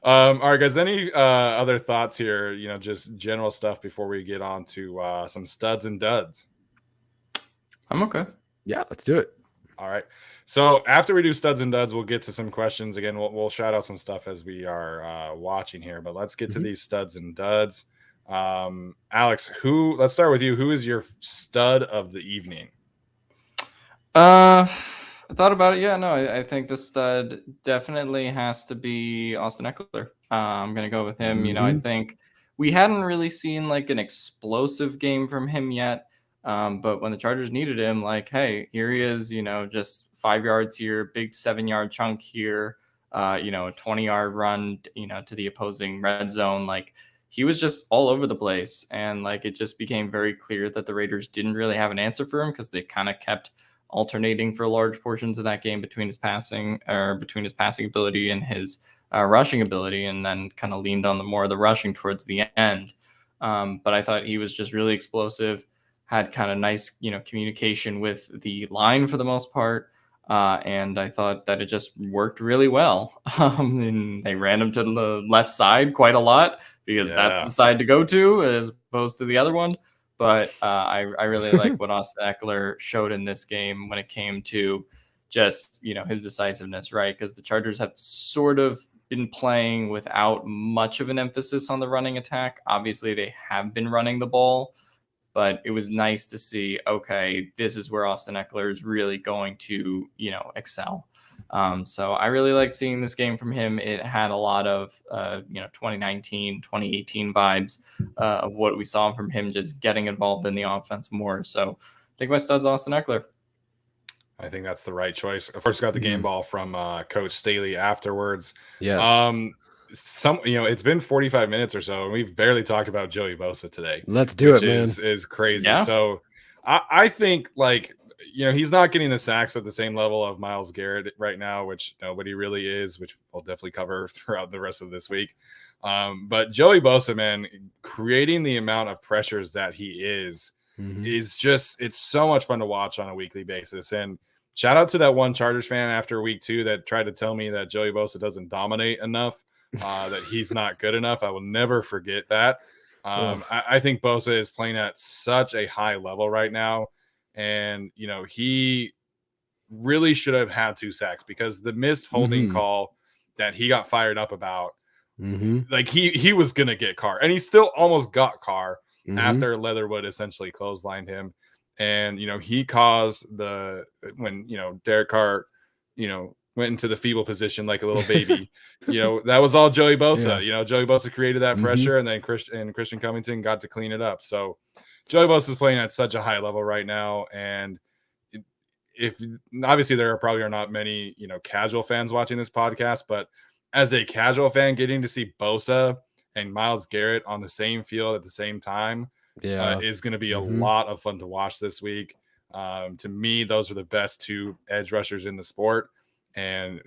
Speaker 1: All right, guys. Any other thoughts here? Just general stuff before we get on to some studs and duds.
Speaker 3: I'm okay.
Speaker 2: Yeah, let's do it.
Speaker 1: All right. So after we do studs and duds, we'll get to some questions. Again, we'll shout out some stuff as we are watching here, but let's get to these studs and duds. Alex, let's start with you. Who is your stud of the evening?
Speaker 3: I thought about it. Yeah, no, I think the stud definitely has to be Austin Eckler. I'm going to go with him. I think we hadn't really seen like an explosive game from him yet. But when the Chargers needed him, like, hey, here he is, just 5 yards here, big 7-yard chunk here, a 20-yard run, to the opposing red zone. Like, he was just all over the place. And like, it just became very clear that the Raiders didn't really have an answer for him because they kind of kept alternating for large portions of that game between his passing ability and his rushing ability, and then kind of leaned on more of the rushing towards the end. But I thought he was just really explosive, had kind of nice, communication with the line for the most part. And I thought that it just worked really well. And they ran him to the left side quite a lot because that's the side to go to as opposed to the other one. But I really like what Austin Eckler showed in this game when it came to just, his decisiveness, right? Because the Chargers have sort of been playing without much of an emphasis on the running attack. Obviously, they have been running the ball, but it was nice to see, okay, this is where Austin Eckler is really going to, excel. So I really like seeing this game from him. It had a lot of 2019, 2018 vibes of what we saw from him just getting involved in the offense more. So I think my stud's Austin Eckler.
Speaker 1: I think that's the right choice. Of course, got the game ball from Coach Staley afterwards.
Speaker 2: Yes.
Speaker 1: It's been 45 minutes or so, and we've barely talked about Joey Bosa today.
Speaker 2: Let's do it, man.
Speaker 1: Is crazy.
Speaker 3: Yeah.
Speaker 1: So I think he's not getting the sacks at the same level of Myles Garrett right now, which nobody really is, which we'll definitely cover throughout the rest of this week. But Joey Bosa, man, creating the amount of pressures that he is just, it's so much fun to watch on a weekly basis. And shout out to that one Chargers fan after week 2 that tried to tell me that Joey Bosa doesn't dominate enough, that he's not good enough. I will never forget that. I think Bosa is playing at such a high level right now. And, he really should have had 2 sacks because the missed holding call that he got fired up about, he was going to get Carr, and he still almost got Carr after Leatherwood essentially clotheslined him. And, he caused when Derek Carr, went into the feeble position like a little baby, that was all Joey Bosa.
Speaker 2: Yeah.
Speaker 1: Joey Bosa created that pressure, and then Christian Covington got to clean it up. So Joey Bosa is playing at such a high level right now. And if obviously there are not many, casual fans watching this podcast, but as a casual fan, getting to see Bosa and Myles Garrett on the same field at the same time is going to be a lot of fun to watch this week. To me, those are the best 2 edge rushers in the sport. And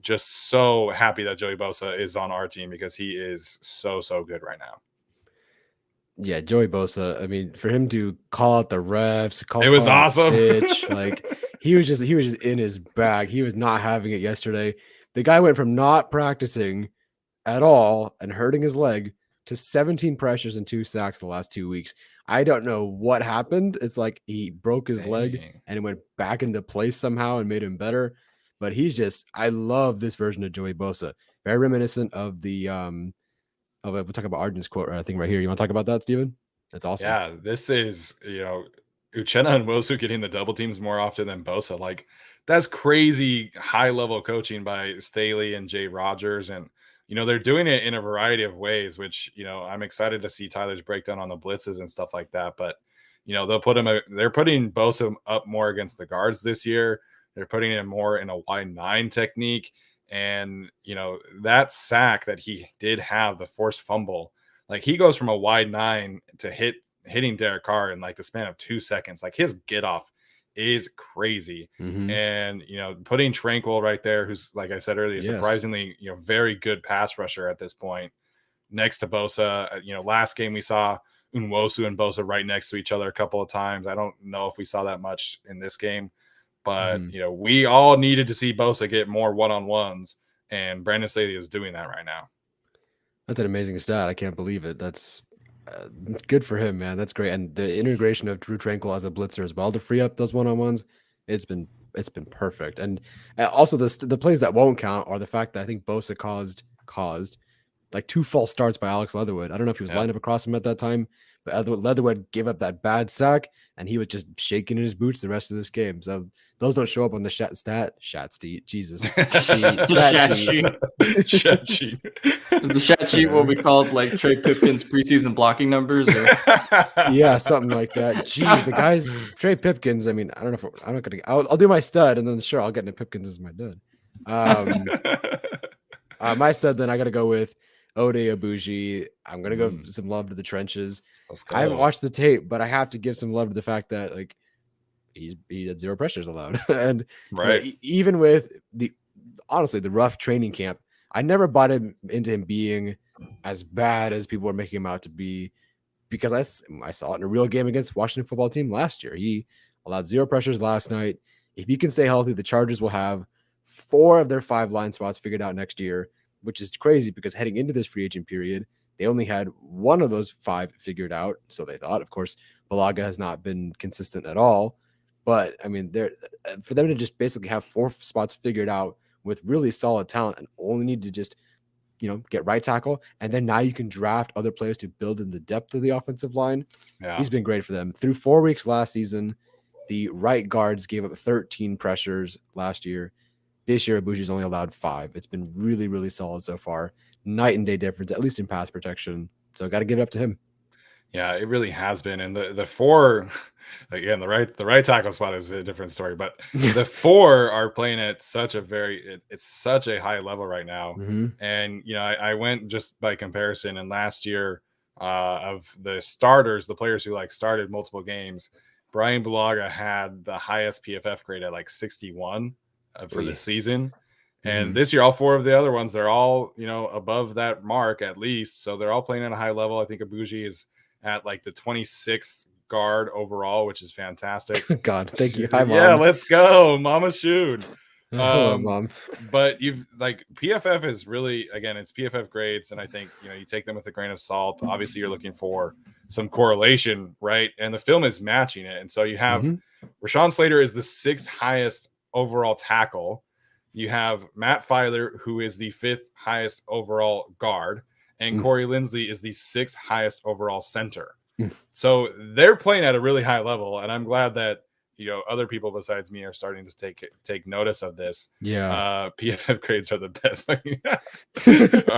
Speaker 1: just so happy that Joey Bosa is on our team because he is so good right now.
Speaker 2: Yeah, Joey Bosa. I mean, for him to call out the refs,
Speaker 1: it was awesome.
Speaker 2: Pitch, he was just in his bag. He was not having it yesterday. The guy went from not practicing at all and hurting his leg to 17 pressures and 2 sacks the last 2 weeks. I don't know what happened. It's like he broke his leg and it went back into place somehow and made him better. But I love this version of Joey Bosa. Very reminiscent of the we'll talk about Arden's quote, I think right here. You want to talk about that, Steven? That's awesome.
Speaker 1: Yeah, this is, Uchenna and Wosu getting the double teams more often than Bosa. That's crazy high level coaching by Staley and Jay Rogers. And, they're doing it in a variety of ways, which, I'm excited to see Tyler's breakdown on the blitzes and stuff like that. But, they're putting Bosa up more against the guards this year. They're putting him more in a wide 9 technique. And, that sack that he did have, the forced fumble, he goes from a wide 9 to hitting Derek Carr in the span of 2 seconds. His get off is crazy. And, putting Tranquil right there, who's, like I said earlier, surprisingly, very good pass rusher at this point, next to Bosa. Last game we saw Nwosu and Bosa right next to each other a couple of times. I don't know if we saw that much in this game. But, we all needed to see Bosa get more one-on-ones, and Brandon Staley is doing that right now.
Speaker 2: That's an amazing stat. I can't believe it. That's good for him, man. That's great. And the integration of Drew Tranquil as a blitzer as well to free up those one-on-ones, it's been perfect. And also the plays that won't count are the fact that I think Bosa caused 2 false starts by Alex Leatherwood. I don't know if he was lined up across him at that time, but Leatherwood gave up that bad sack, and he was just shaking in his boots the rest of this game. So those don't show up on the stat sheet. Jesus.
Speaker 3: Stat sheet.
Speaker 1: Stat sheet.
Speaker 3: Is the stat sheet what we called Trey Pipkin's preseason blocking numbers? Or?
Speaker 2: Yeah, something like that. Jeez, the guys, Trey Pipkins. I mean, I don't know if I'm not going to, I'll do my stud, and then sure, I'll get into Pipkins as my dud. My stud, then I got to go with Ode Abuji. I'm going to give some love to the trenches. I haven't watched the tape, but I have to give some love to the fact that he had 0 pressures allowed. And even with the rough training camp, I never bought into him being as bad as people were making him out to be, because I saw it in a real game against Washington football team last year. He allowed 0 pressures last night. If he can stay healthy, the Chargers will have 4 of their 5 line spots figured out next year, which is crazy because heading into this free agent period, they only had 1 of those 5 figured out. So they thought, of course, Balaga has not been consistent at all. But I mean, for them to just basically have 4 spots figured out with really solid talent and only need to just, get right tackle. And then now you can draft other players to build in the depth of the offensive line. Yeah. He's been great for them. Through 4 weeks last season, the right guards gave up 13 pressures last year. This year, Ibushi's only allowed 5. It's been really, really solid so far. Night and day difference, at least in pass protection. So got to give it up to him.
Speaker 1: Yeah, it really has been. And the 4, again, the right tackle spot is a different story, but the 4 are playing at such a it's such a high level right now.
Speaker 2: Mm-hmm.
Speaker 1: And I went just by comparison, and last year of the starters, the players who like started multiple games, Brian Bulaga had the highest PFF grade at like 61 for the season. And this year, all 4 of the other ones, they're all, above that mark at least. So they're all playing at a high level. I think Ibushi is at like the 26th guard overall, which is fantastic.
Speaker 2: God, thank you. Hi, Mom.
Speaker 1: Yeah, let's go. Mama shoot.
Speaker 2: Hello, Mom.
Speaker 1: But you've like PFF is really, again, it's PFF grades. And I think, you take them with a grain of salt. Obviously, you're looking for some correlation, right? And the film is matching it. And so you have Rashawn Slater is the 6th highest overall tackle. You have Matt Filer, who is the 5th highest overall guard, and Corey Linsley is the 6th highest overall center. So they're playing at a really high level, and I'm glad that other people besides me are starting to take notice of this.
Speaker 2: Yeah,
Speaker 1: PFF grades are the best. All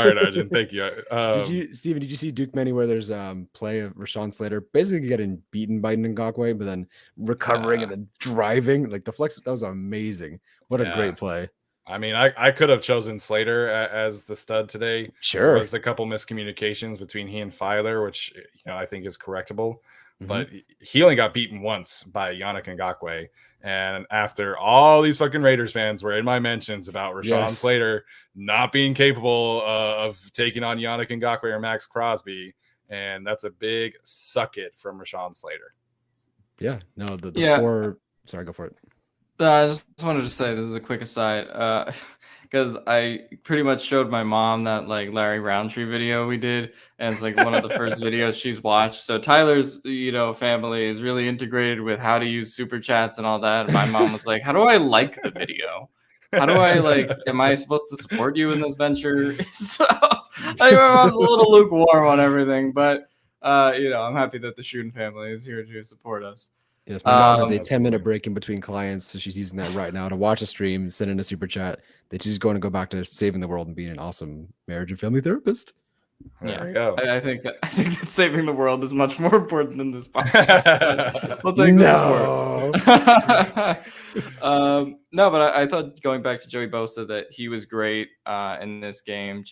Speaker 1: right, Arjun, thank you.
Speaker 2: Did you see Duke Manyweather's play of Rashawn Slater basically getting beaten by Ngakwe, but then recovering and then driving? Like the flex, that was amazing. What a great play.
Speaker 1: I mean, I could have chosen Slater as the stud today.
Speaker 2: Sure.
Speaker 1: There was a couple miscommunications between he and Filer, which I think is correctable. But he only got beaten once by Yannick Ngakoue. And after all these fucking Raiders fans were in my mentions about Rashawn Slater not being capable of taking on Yannick Ngakoue or Max Crosby, and that's a big suck it from Rashawn Slater.
Speaker 2: Yeah. No, the 4. Sorry, go for it.
Speaker 3: I just wanted to say, this is a quick aside, because I pretty much showed my mom that like Larry Roundtree video we did, and it's like one of the first videos she's watched. So Tyler's family is really integrated with how to use super chats and all that. And my mom was like, "How do I like the video? How do I like? Am I supposed to support you in this venture?" So I think my mom's a little lukewarm on everything, but I'm happy that the Shooten family is here to support us.
Speaker 2: Yes, my mom has a 10-minute break in between clients, so she's using that right now to watch a stream, send in a super chat. That she's going to go back to saving the world and being an awesome marriage and family therapist.
Speaker 1: There we go.
Speaker 3: I think that saving the world is much more important than this podcast. We'll take the support. No, but I thought, going back to Joey Bosa, that he was great in this game.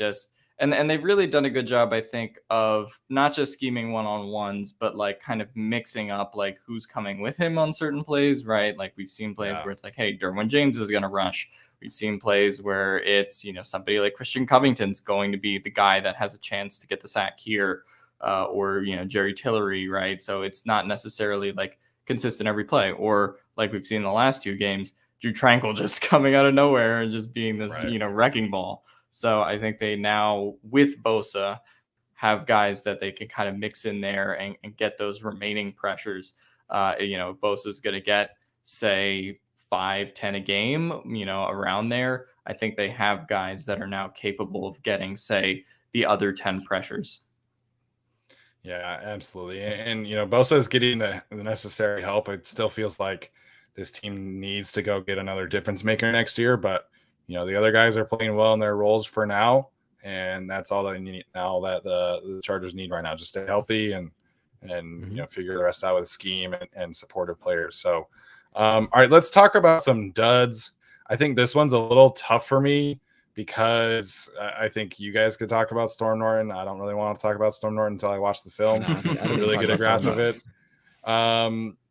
Speaker 3: And they've really done a good job, I think, of not just scheming one-on-ones, but like kind of mixing up like who's coming with him on certain plays, right? Like we've seen plays where it's like, hey, Derwin James is going to rush. We've seen plays where it's, somebody like Christian Covington's going to be the guy that has a chance to get the sack here, or, Jerry Tillery, right? So it's not necessarily like consistent every play, or like we've seen in the last 2 games, Drew Tranquil just coming out of nowhere and just being this, wrecking ball. So I think they now, with Bosa, have guys that they can kind of mix in there and get those remaining pressures. Bosa's going to get, say, 5-10 a game, around there. I think they have guys that are now capable of getting, say, the other 10 pressures.
Speaker 1: Yeah, absolutely. And Bosa is getting the necessary help. It still feels like this team needs to go get another difference maker next year, but the other guys are playing well in their roles for now, and that's all they need now. That the Chargers need right now, just stay healthy and figure the rest out with a scheme and supportive players. So, all right, let's talk about some duds. I think this one's a little tough for me because I think you guys could talk about Storm Norton. I don't really want to talk about Storm Norton until I watch the film. I don't really get a grasp of it.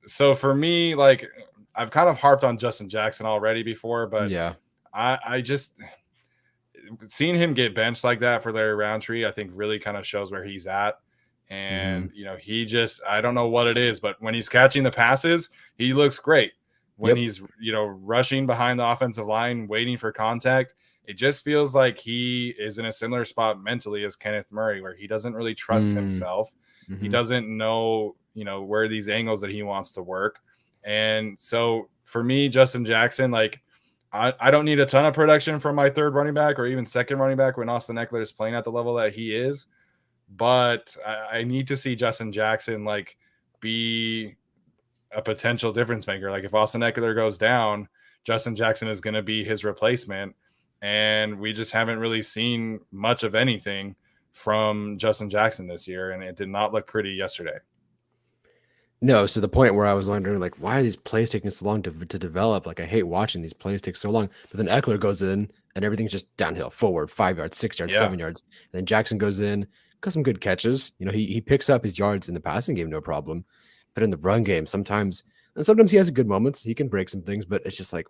Speaker 1: So for me, like, I've kind of harped on Justin Jackson already before, but I just seeing him get benched like that for Larry Roundtree, I think really kind of shows where he's at. And, he just, I don't know what it is, but when he's catching the passes, he looks great. When he's, rushing behind the offensive line, waiting for contact, it just feels like he is in a similar spot mentally as Kenneth Murray, where he doesn't really trust himself. He doesn't know, where these angles that he wants to work. And so for me, Justin Jackson, like, I don't need a ton of production from my 3rd running back or even 2nd running back when Austin Eckler is playing at the level that he is. But I need to see Justin Jackson like be a potential difference maker. Like if Austin Eckler goes down, Justin Jackson is going to be his replacement. And we just haven't really seen much of anything from Justin Jackson this year. And it did not look pretty yesterday.
Speaker 2: No, so the point where I was wondering, like, why are these plays taking so long to develop? Like, I hate watching these plays take so long. But then Eckler goes in, and everything's just downhill, forward, 5 yards, 6 yards, 7 yards. And then Jackson goes in, got some good catches. You know, he picks up his yards in the passing game, no problem. But in the run game, sometimes he has good moments. He can break some things, but it's just like,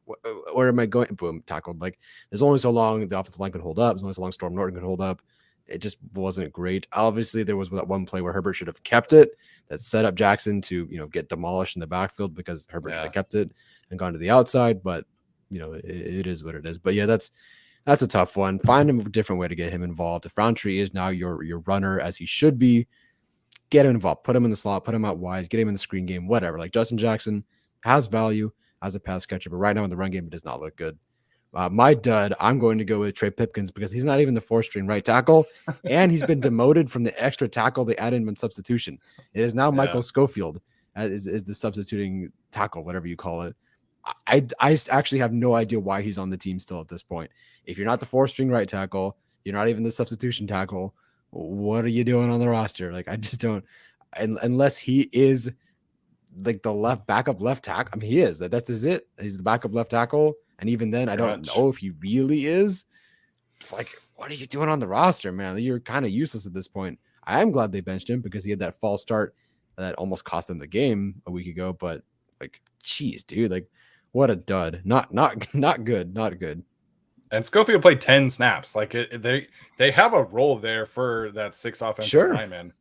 Speaker 2: where am I going? Boom, tackled. Like, there's only so long the offensive line can hold up. There's only so long Storm Norton can hold up. It just wasn't great. Obviously, there was that one play where Herbert should have kept it. That set up Jackson to, get demolished in the backfield because Herbert should have kept it and gone to the outside. But, it is what it is. But yeah, that's a tough one. Find him a different way to get him involved. If Roundtree is now your runner as he should be, get him involved. Put him in the slot, put him out wide, get him in the screen game, whatever. Like, Justin Jackson has value as a pass catcher, but right now in the run game, it does not look good. My dud, I'm going to go with Trey Pipkins because he's not even the 4th-string right tackle, and he's been demoted from the extra tackle they added in substitution. It is now Michael Schofield is the substituting tackle, whatever you call it. I actually have no idea why he's on the team still at this point. If you're not the 4th-string right tackle, you're not even the substitution tackle, what are you doing on the roster? Like, I just don't, unless he is like the backup left tackle. I mean, he is. That's it. He's the backup left tackle. And even then, I don't know if he really is. It's like, what are you doing on the roster, man? You're kind of useless at this point. I am glad they benched him because he had that false start that almost cost them the game a week ago. But like, geez, dude, like, what a dud. Not good. Not good.
Speaker 1: And Schofield played 10 snaps. Like, they have a role there for that 6 offensive linemen.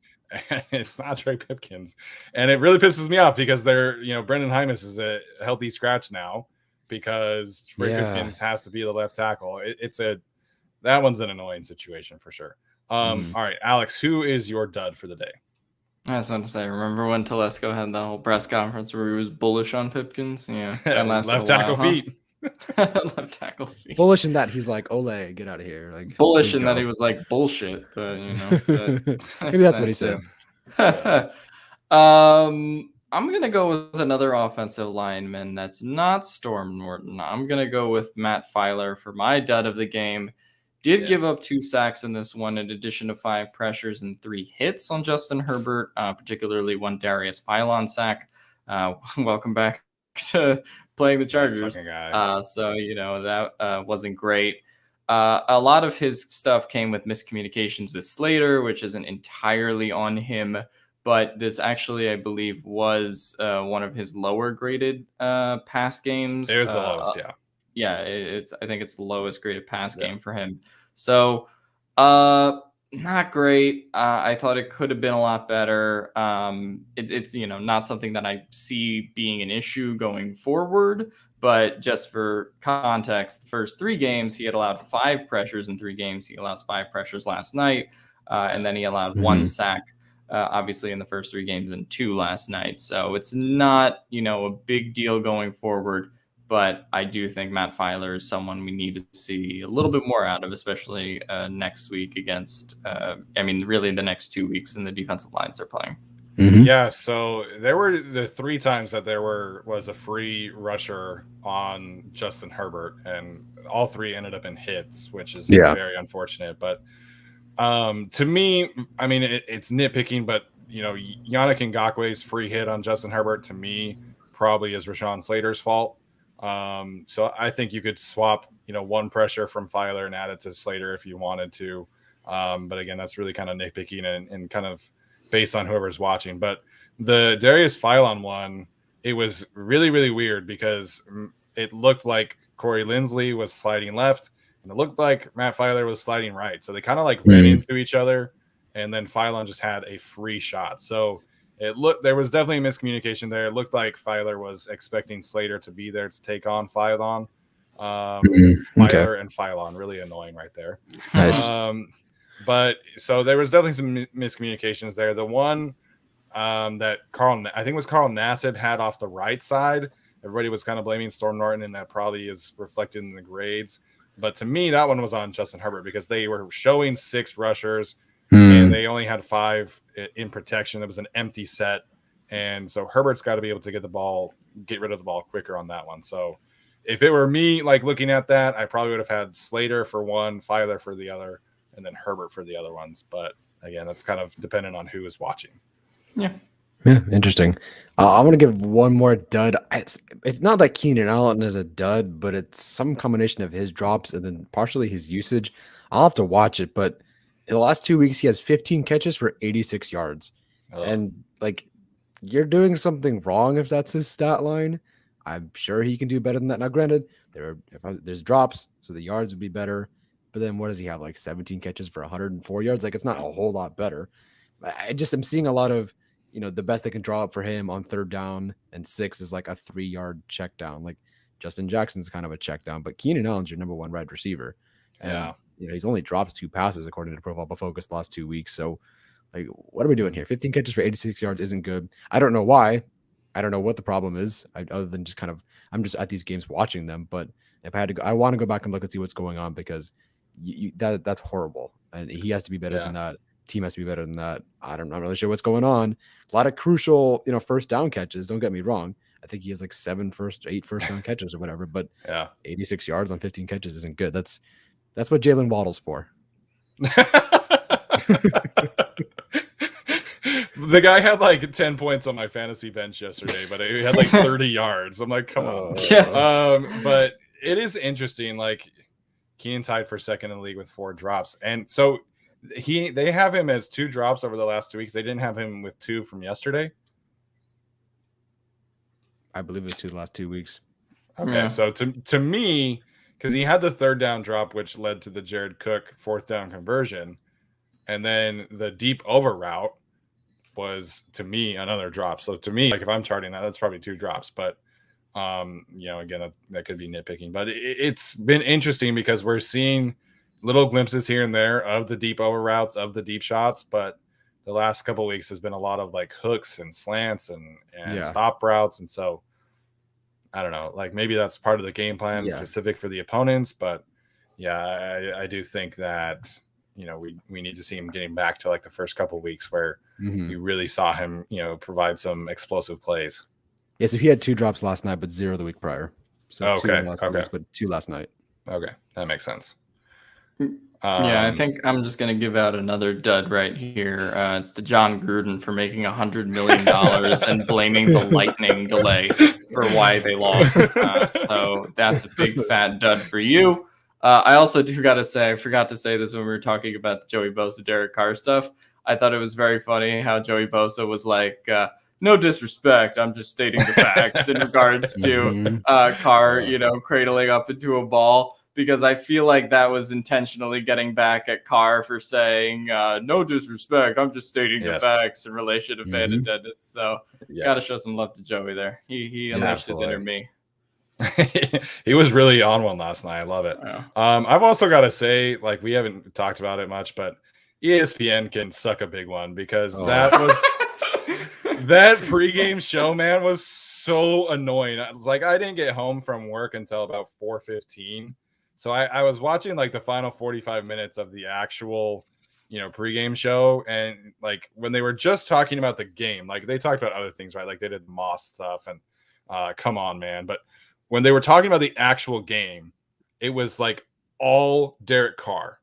Speaker 1: And it's not Trey Pipkins. And it really pisses me off because Brendan Hymas is a healthy scratch now, because Trey Pipkins has to be the left tackle. That one's an annoying situation for sure. All right, Alex, who is your dud for the day?
Speaker 3: I was going to say, remember when Telesco had the whole press conference where he was bullish on Pipkins? Yeah,
Speaker 1: left tackle feet.
Speaker 3: Left tackle feet.
Speaker 2: Bullish in that he's like, Ole, get out of here. Like,
Speaker 3: bullish in that he was like bullshit, but
Speaker 2: maybe that's what he said.
Speaker 3: I'm going to go with another offensive lineman that's not Storm Norton. I'm going to go with Matt Filer for my dud of the game. Did give up 2 sacks in this one, in addition to 5 pressures and 3 hits on Justin Herbert, particularly one Darius Phylon sack. Welcome back to playing the Chargers. So, that wasn't great. A lot of his stuff came with miscommunications with Slater, which isn't entirely on him. But this actually, I believe, was one of his lower graded pass games.
Speaker 1: It was the lowest, yeah.
Speaker 3: Yeah, I think it's the lowest graded pass game for him. So, not great. I thought it could have been a lot better. It's not something that I see being an issue going forward. But just for context, the first 3 games, he had allowed 5 pressures in 3 games. He allows 5 pressures last night, and then he allowed 1 sack. Obviously in the first 3 games and 2 last night. So it's not, a big deal going forward, but I do think Matt Filer is someone we need to see a little bit more out of, especially next week against, really the next 2 weeks in the defensive lines they're playing.
Speaker 1: Yeah, so there were the 3 times that there was a free rusher on Justin Herbert, and all 3 ended up in hits, which is very unfortunate. But to me, it's nitpicking, but Yannick Ngakwe's free hit on Justin Herbert to me probably is Rashawn Slater's fault. So I think you could swap, 1 pressure from Filer and add it to Slater if you wanted to. But again, that's really kind of nitpicking and kind of based on whoever's watching. But the Darius Phylon one, it was really, really weird because it looked like Corey Linsley was sliding left, and it looked like Matt Filer was sliding right. So they kind of ran into each other, and then Phylon just had a free shot. So there was definitely a miscommunication there. It looked like Filer was expecting Slater to be there to take on Phylon. Filer and Phylon, really annoying right there.
Speaker 2: Nice.
Speaker 1: But so there was definitely some miscommunications there. The one that Carl Nassib had off the right side, everybody was kind of blaming Storm Norton, and that probably is reflected in the grades. But to me, that one was on Justin Herbert because they were showing 6 rushers and they only had 5 in protection. It was an empty set. And so Herbert's got to be able to get rid of the ball quicker on that one. So if it were me, like looking at that, I probably would have had Slater for one, Filer for the other, and then Herbert for the other ones. But again, that's kind of dependent on who is watching.
Speaker 3: Yeah.
Speaker 2: Yeah, interesting. I want to give one more dud. It's not that Keenan Allen is a dud, but it's some combination of his drops and then partially his usage. I'll have to watch it, but in the last 2 weeks, he has 15 catches for 86 yards.
Speaker 1: Ugh.
Speaker 2: And like, you're doing something wrong if that's his stat line. I'm sure he can do better than that. Now, granted, there's drops, so the yards would be better. But then what does he have? Like 17 catches for 104 yards? Like, it's not a whole lot better. I just am seeing a lot of, the best they can draw up for him on 3rd down and 6 is like a 3-yard check down. Like Justin Jackson's kind of a check down, but Keenan Allen's your number 1 wide receiver. And, he's only dropped 2 passes according to Pro Football Focus the last 2 weeks. So, like, what are we doing here? 15 catches for 86 yards isn't good. I don't know why. I don't know what the problem is, other than just I'm just at these games watching them. But if I had to go, I want to go back and look and see what's going on because that's horrible. And he has to be better than that. Team has to be better than that. I'm not really sure what's going on. A lot of crucial, 1st down catches. Don't get me wrong. I think he has like 8 first down catches or whatever. But 86 yards on 15 catches isn't good. That's what Jalen Waddle's for.
Speaker 1: The guy had like 10 points on my fantasy bench yesterday, but he had like 30 yards. I'm like, come on. But it is interesting. Like Keenan tied for 2nd in the league with 4 drops. And so they have him as 2 drops over the last 2 weeks. They didn't have him with 2 from yesterday.
Speaker 2: I believe it was 2 the last 2 weeks.
Speaker 1: Okay. So to me, because he had the 3rd down drop, which led to the Jared Cook 4th down conversion. And then the deep over route was, to me, another drop. So to me, like if I'm charting that, that's probably 2 drops. But, again, that could be nitpicking. But it's been interesting because we're seeing little glimpses here and there of the deep over routes, of the deep shots. But the last couple of weeks has been a lot of like hooks and slants and stop routes. And so, I don't know, like maybe that's part of the game plan specific for the opponents. But, I do think that we need to see him getting back to like the first couple of weeks where we really saw him, provide some explosive plays.
Speaker 2: Yeah, so he had 2 drops last night, but 0 the week prior. So 2 last week, but 2 last night. Okay,
Speaker 1: that makes sense.
Speaker 3: I think I'm just going to give out another dud right here. It's to John Gruden for making $100 million and blaming the lightning delay for why they lost. So that's a big fat dud for you. I also do got to say, I forgot to say this when we were talking about the Joey Bosa, Derek Carr stuff. I thought it was very funny how Joey Bosa was like, no disrespect, I'm just stating the facts in regards to Carr, cradling up into a ball, because I feel like that was intentionally getting back at Carr for saying, no disrespect, I'm just stating the facts in relation to fan attendance. So got to show some love to Joey there. He unleashed his inner me.
Speaker 1: He was really on one last night. I love it. I've also got to say, like, we haven't talked about it much, but ESPN can suck a big one because that pregame show, man, was so annoying. I was like, I didn't get home from work until about 4:15. So I was watching like the final 45 minutes of the actual, pregame show. And like when they were just talking about the game, like they talked about other things, right? Like they did Moss stuff and come on, man. But when they were talking about the actual game, it was like all Derek Carr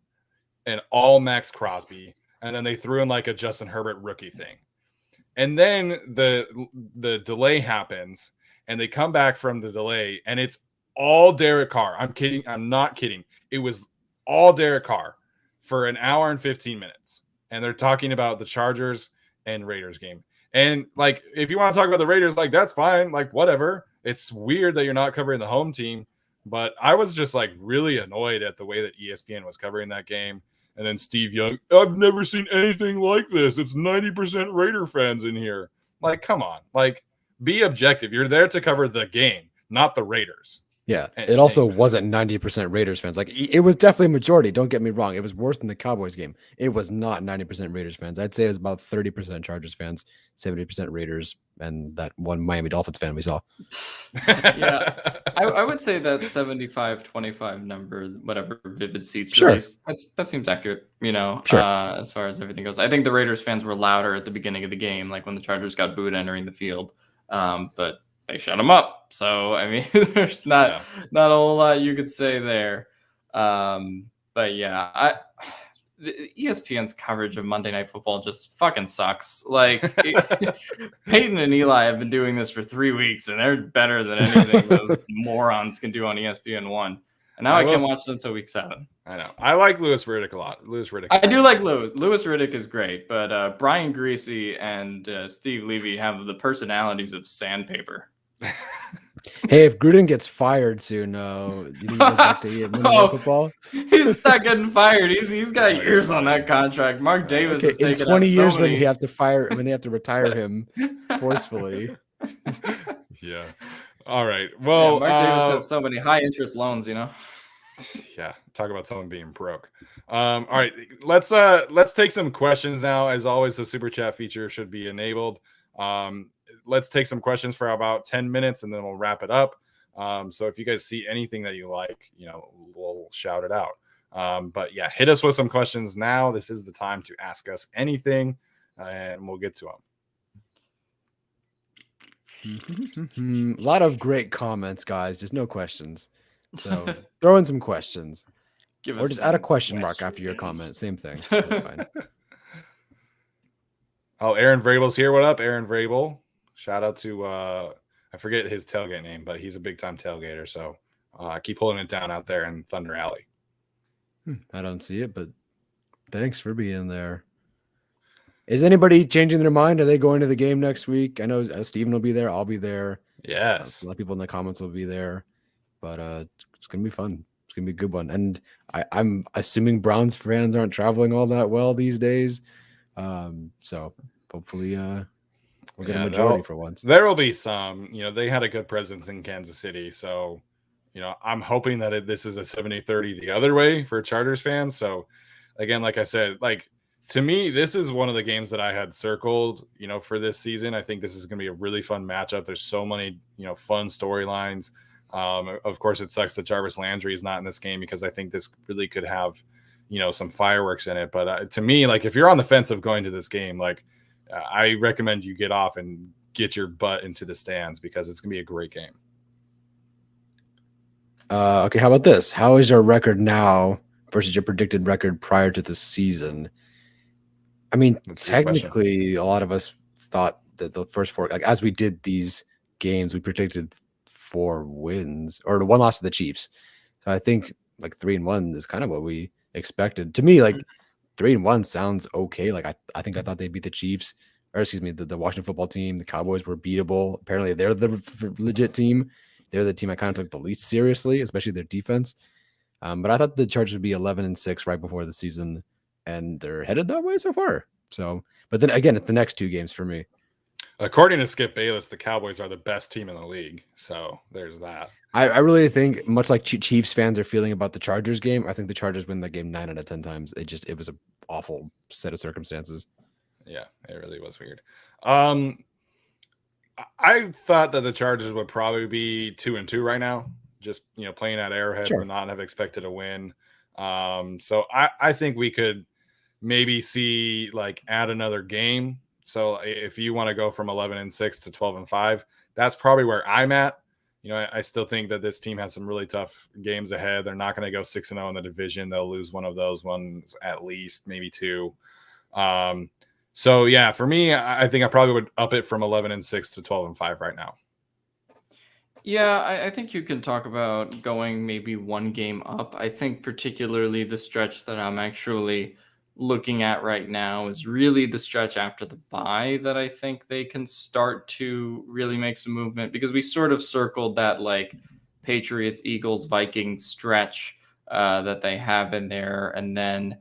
Speaker 1: and all Max Crosby. And then they threw in like a Justin Herbert rookie thing. And then the delay happens and they come back from the delay and it's all Derek Carr. I'm kidding. I'm not kidding. It was all Derek Carr for an hour and 15 minutes. And they're talking about the Chargers and Raiders game. And like, if you want to talk about the Raiders, like that's fine. Like whatever. It's weird that you're not covering the home team, but I was just like really annoyed at the way that ESPN was covering that game. And then Steve Young, I've never seen anything like this. It's 90% Raider fans in here. Like, come on, like be objective. You're there to cover the game, not the Raiders.
Speaker 2: Yeah, it also wasn't 90% Raiders fans. Like, it was definitely a majority. Don't get me wrong. It was worse than the Cowboys game. It was not 90% Raiders fans. I'd say it was about 30% Chargers fans, 70% Raiders, and that one Miami Dolphins fan we saw.
Speaker 3: Yeah, I would say that 75-25 number, whatever Vivid Seats released, that seems accurate, as far as everything goes. I think the Raiders fans were louder at the beginning of the game, like when the Chargers got booed entering the field. But they shut him up. So I mean, there's not a whole lot you could say there. But yeah, the ESPN's coverage of Monday Night Football just fucking sucks. Like Peyton and Eli have been doing this for 3 weeks, and they're better than anything those morons can do on ESPN1. And now I can't watch them until week 7.
Speaker 1: I know. I like Louis Riddick a lot.
Speaker 3: I do like Louis. Louis Riddick is great, but Brian Greasy and Steve Levy have the personalities of sandpaper.
Speaker 2: Hey, if Gruden gets fired soon, you think he goes back to football?
Speaker 3: He's not getting fired. He's got years on that contract. Mark Davis is taking
Speaker 2: 20 years when they have to retire him forcefully.
Speaker 1: Yeah. All right. Well,
Speaker 3: Mark Davis has so many high interest loans,
Speaker 1: Yeah, talk about someone being broke. All right, let's take some questions now. As always, the super chat feature should be enabled. Let's take some questions for about 10 minutes and then we'll wrap it up. So if you guys see anything that you like, we'll shout it out. But yeah, hit us with some questions now. This is the time to ask us anything and we'll get to
Speaker 2: them. A lot of great comments, guys. Just no questions. So throw in some questions. Or just add a question mark after your comment. Same thing. That's fine.
Speaker 1: Oh, Aaron Vrabel's here. What up, Aaron Vrabel? Shout out to I forget his tailgate name, but he's a big time tailgater. So I keep holding it down out there in Thunder Alley.
Speaker 2: I don't see it, but thanks for being there. Is anybody changing their mind? Are they going to the game next week? I know Steven will be there. I'll be there.
Speaker 1: Yes.
Speaker 2: A lot of people in the comments will be there, but it's gonna be fun. It's gonna be a good one. And I'm assuming Browns fans aren't traveling all that well these days. So hopefully we'll get a majority for once.
Speaker 1: There will be some. They had a good presence in Kansas City, so I'm hoping that this is a 70-30 the other way for Chargers fans. So again, like I said, to me, this is one of the games that I had circled, for this season. I think this is going to be a really fun matchup. There's so many, fun storylines. Of course, it sucks that Jarvis Landry is not in this game because I think this really could have, some fireworks in it. But to me, if you're on the fence of going to this game, I recommend you get off and get your butt into the stands because it's going to be a great game.
Speaker 2: Okay, how about this? How is your record now versus your predicted record prior to the season? I mean, technically, a lot of us thought that the first 4, as we did these games, we predicted 4 wins or 1 loss to the Chiefs. So I think 3-1 is kind of what we expected. To me, 3-1 sounds okay. I think I thought they'd beat the Chiefs, or excuse me, the Washington football team. The Cowboys were beatable. Apparently, they're the legit team. They're the team I kind of took the least seriously, especially their defense. But I thought the Chargers would be 11-6 right before the season, and they're headed that way so far. So, but then again, it's the next 2 games for me.
Speaker 1: According to Skip Bayless, the Cowboys are the best team in the league. So there's that.
Speaker 2: I really think, much like Chiefs fans are feeling about the Chargers game, I think the Chargers win that game 9 out of 10 times. It was an awful set of circumstances.
Speaker 1: Yeah, it really was weird. I thought that the Chargers would probably be 2-2 right now. Just playing at Arrowhead would not have expected a win. So I think we could maybe see add another game. So if you want to go from 11-6 to 12-5, that's probably where I'm at. I still think that this team has some really tough games ahead. They're not going to go 6-0 in the division. They'll lose one of those ones at least, maybe 2. So yeah, for me, I think I probably would up it from 11-6 to 12-5 right now.
Speaker 3: Yeah, I think you can talk about going maybe 1 game up. I think particularly the stretch that I'm actually looking at right now is really the stretch after the bye that I think they can start to really make some movement, because we sort of circled that Patriots, Eagles, Vikings stretch that they have in there. And then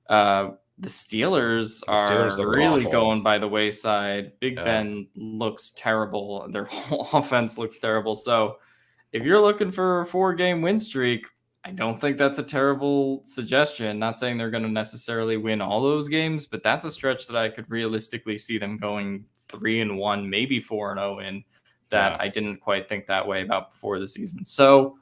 Speaker 3: the Steelers are really going by the wayside. Big Ben looks terrible. Their whole offense looks terrible. So if you're looking for a 4-game win streak, I don't think that's a terrible suggestion. Not saying they're going to necessarily win all those games, but that's a stretch that I could realistically see them going 3-1, maybe 4-0 in, that I didn't quite think that way about before the season. So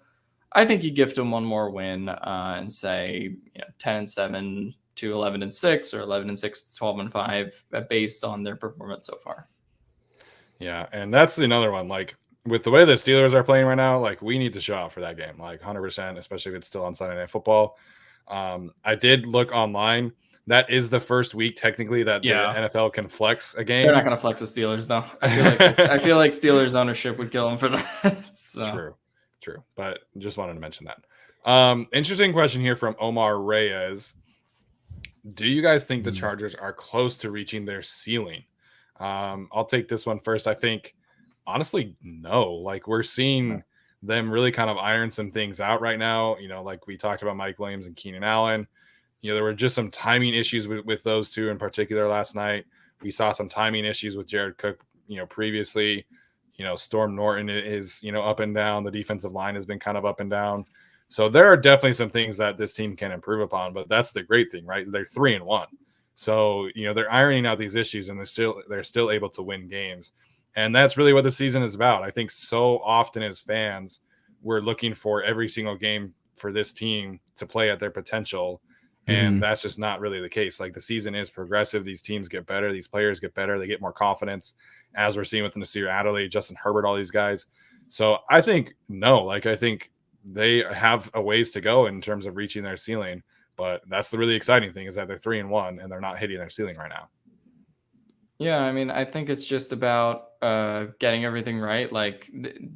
Speaker 3: I think you gift them 1 more win and say 10-7 to 11-6 or 11-6 to 12-5 based on their performance so far.
Speaker 1: Yeah, and that's another one. with the way the Steelers are playing right now, like we need to show out for that game, like 100%, especially if it's still on Sunday Night Football. I did look online. That is the first week technically that the NFL can flex a game.
Speaker 3: They're not going to flex the Steelers though. I feel like Steelers ownership would kill them for that. So.
Speaker 1: True. But just wanted to mention that. Interesting question here from Omar Reyes. Do you guys think the Chargers are close to reaching their ceiling? I'll take this one first. I think, honestly, no. Like, we're seeing them really kind of iron some things out right now. You know, like we talked about Mike Williams and Keenan Allen. You know, there were just some timing issues with those two in particular last night. We saw some timing issues with Jared Cook, you know, previously. You know, Storm Norton is, you know, up and down. The defensive line has been kind of up and down. So there are definitely some things that this team can improve upon, but that's the great thing, right? They're 3-1. So, you know, they're ironing out these issues and they're still able to win games. And that's really what the season is about. I think so often as fans, we're looking for every single game for this team to play at their potential. And that's just not really the case. Like, the season is progressive. These teams get better. These players get better. They get more confidence, as we're seeing with Nasir Adderley, Justin Herbert, all these guys. So I think, no, like, I think they have a ways to go in terms of reaching their ceiling. But that's the really exciting thing, is that they're 3-1 and they're not hitting their ceiling right now.
Speaker 3: Yeah, I mean, I think it's just about getting everything right. Like,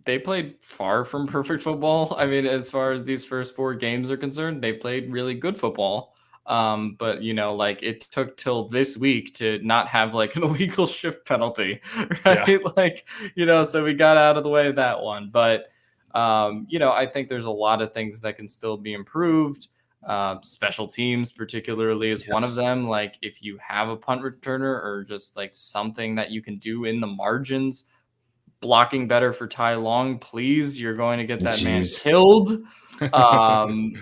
Speaker 3: they played far from perfect football. I mean, as far as these first 4 games are concerned, they played really good football. But, you know, like, it took till this week to not have like an illegal shift penalty, right? Yeah. Like, you know, so we got out of the way of that one. But, you know, I think there's a lot of things that can still be improved. Special teams particularly is one of them. Like, if you have a punt returner or just like something that you can do in the margins, blocking better for Ty Long, please, you're going to get that man killed.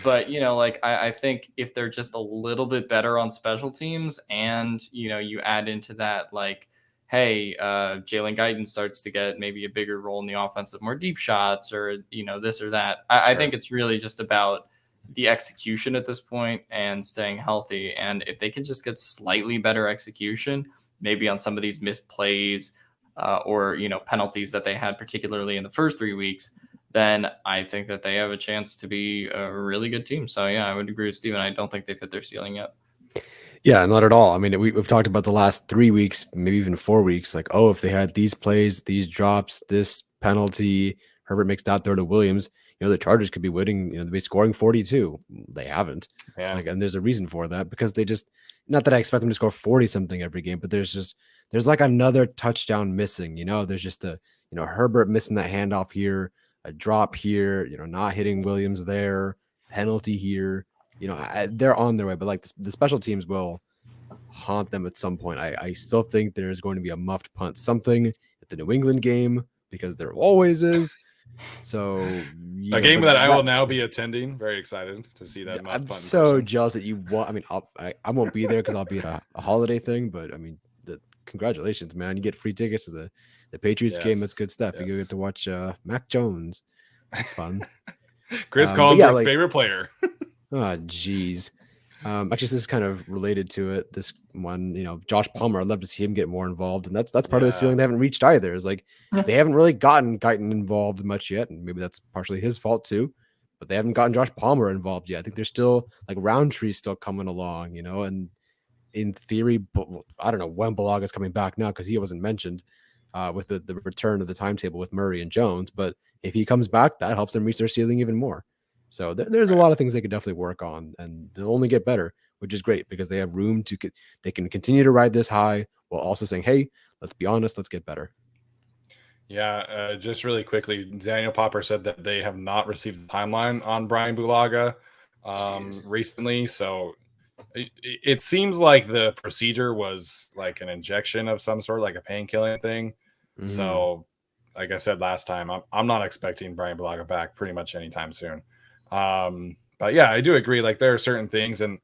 Speaker 3: But, you know, like, I think if they're just a little bit better on special teams, and, you know, you add into that, like, hey, Jalen Guyton starts to get maybe a bigger role in the offense with more deep shots, or, you know, this or that. I think it's really just about the execution at this point and staying healthy. And if they can just get slightly better execution, maybe on some of these missed plays or, you know, penalties that they had, particularly in the first 3 weeks, then I think that they have a chance to be a really good team. So, yeah, I would agree with Steven. I don't think they've hit their ceiling yet.
Speaker 2: Yeah, not at all. I mean, we've talked about the last 3 weeks, maybe even 4 weeks. Like, oh, if they had these plays, these drops, this penalty, Herbert makes that throw to Williams, you know, the Chargers could be winning, you know, they'd be scoring 42. They haven't.
Speaker 1: Yeah.
Speaker 2: Like, and there's a reason for that, because they just, not that I expect them to score 40 something every game, but there's like another touchdown missing, you know, there's just you know, Herbert missing that handoff here, a drop here, you know, not hitting Williams there, penalty here, you know, they're on their way, but like the special teams will haunt them at some point. I still think there's going to be a muffed punt, something at the New England game, because there always is. So
Speaker 1: a game that I will now be attending. Very excited to see that.
Speaker 2: I'm so jealous that you want. I mean, I won't be there because I'll be at a holiday thing. But I mean, congratulations, man! You get free tickets to the Patriots game. That's good stuff. You get to watch Mac Jones. That's fun.
Speaker 1: Chris Collins, your favorite player.
Speaker 2: Oh, geez. Actually, this is kind of related to it. This one, you know, Josh Palmer, I'd love to see him get more involved. And that's part of the ceiling they haven't reached either. Is like, they haven't really gotten Guyton involved much yet. And maybe that's partially his fault too. But they haven't gotten Josh Palmer involved yet. I think there's still, like, Roundtree's still coming along, you know, and in theory, I don't know when Bulaga's coming back now, because he wasn't mentioned with the return of the timetable with Murray and Jones. But if he comes back, that helps them reach their ceiling even more. So there's a lot of things they could definitely work on, and they'll only get better, which is great, because they have room to they can continue to ride this high while also saying, hey, let's be honest, let's get better.
Speaker 1: Yeah, just really quickly, Daniel Popper said that they have not received the timeline on Brian Bulaga recently. So it seems like the procedure was like an injection of some sort, like a painkilling thing. Mm-hmm. So like I said last time, I'm not expecting Brian Bulaga back pretty much anytime soon. But yeah, I do agree. Like, there are certain things and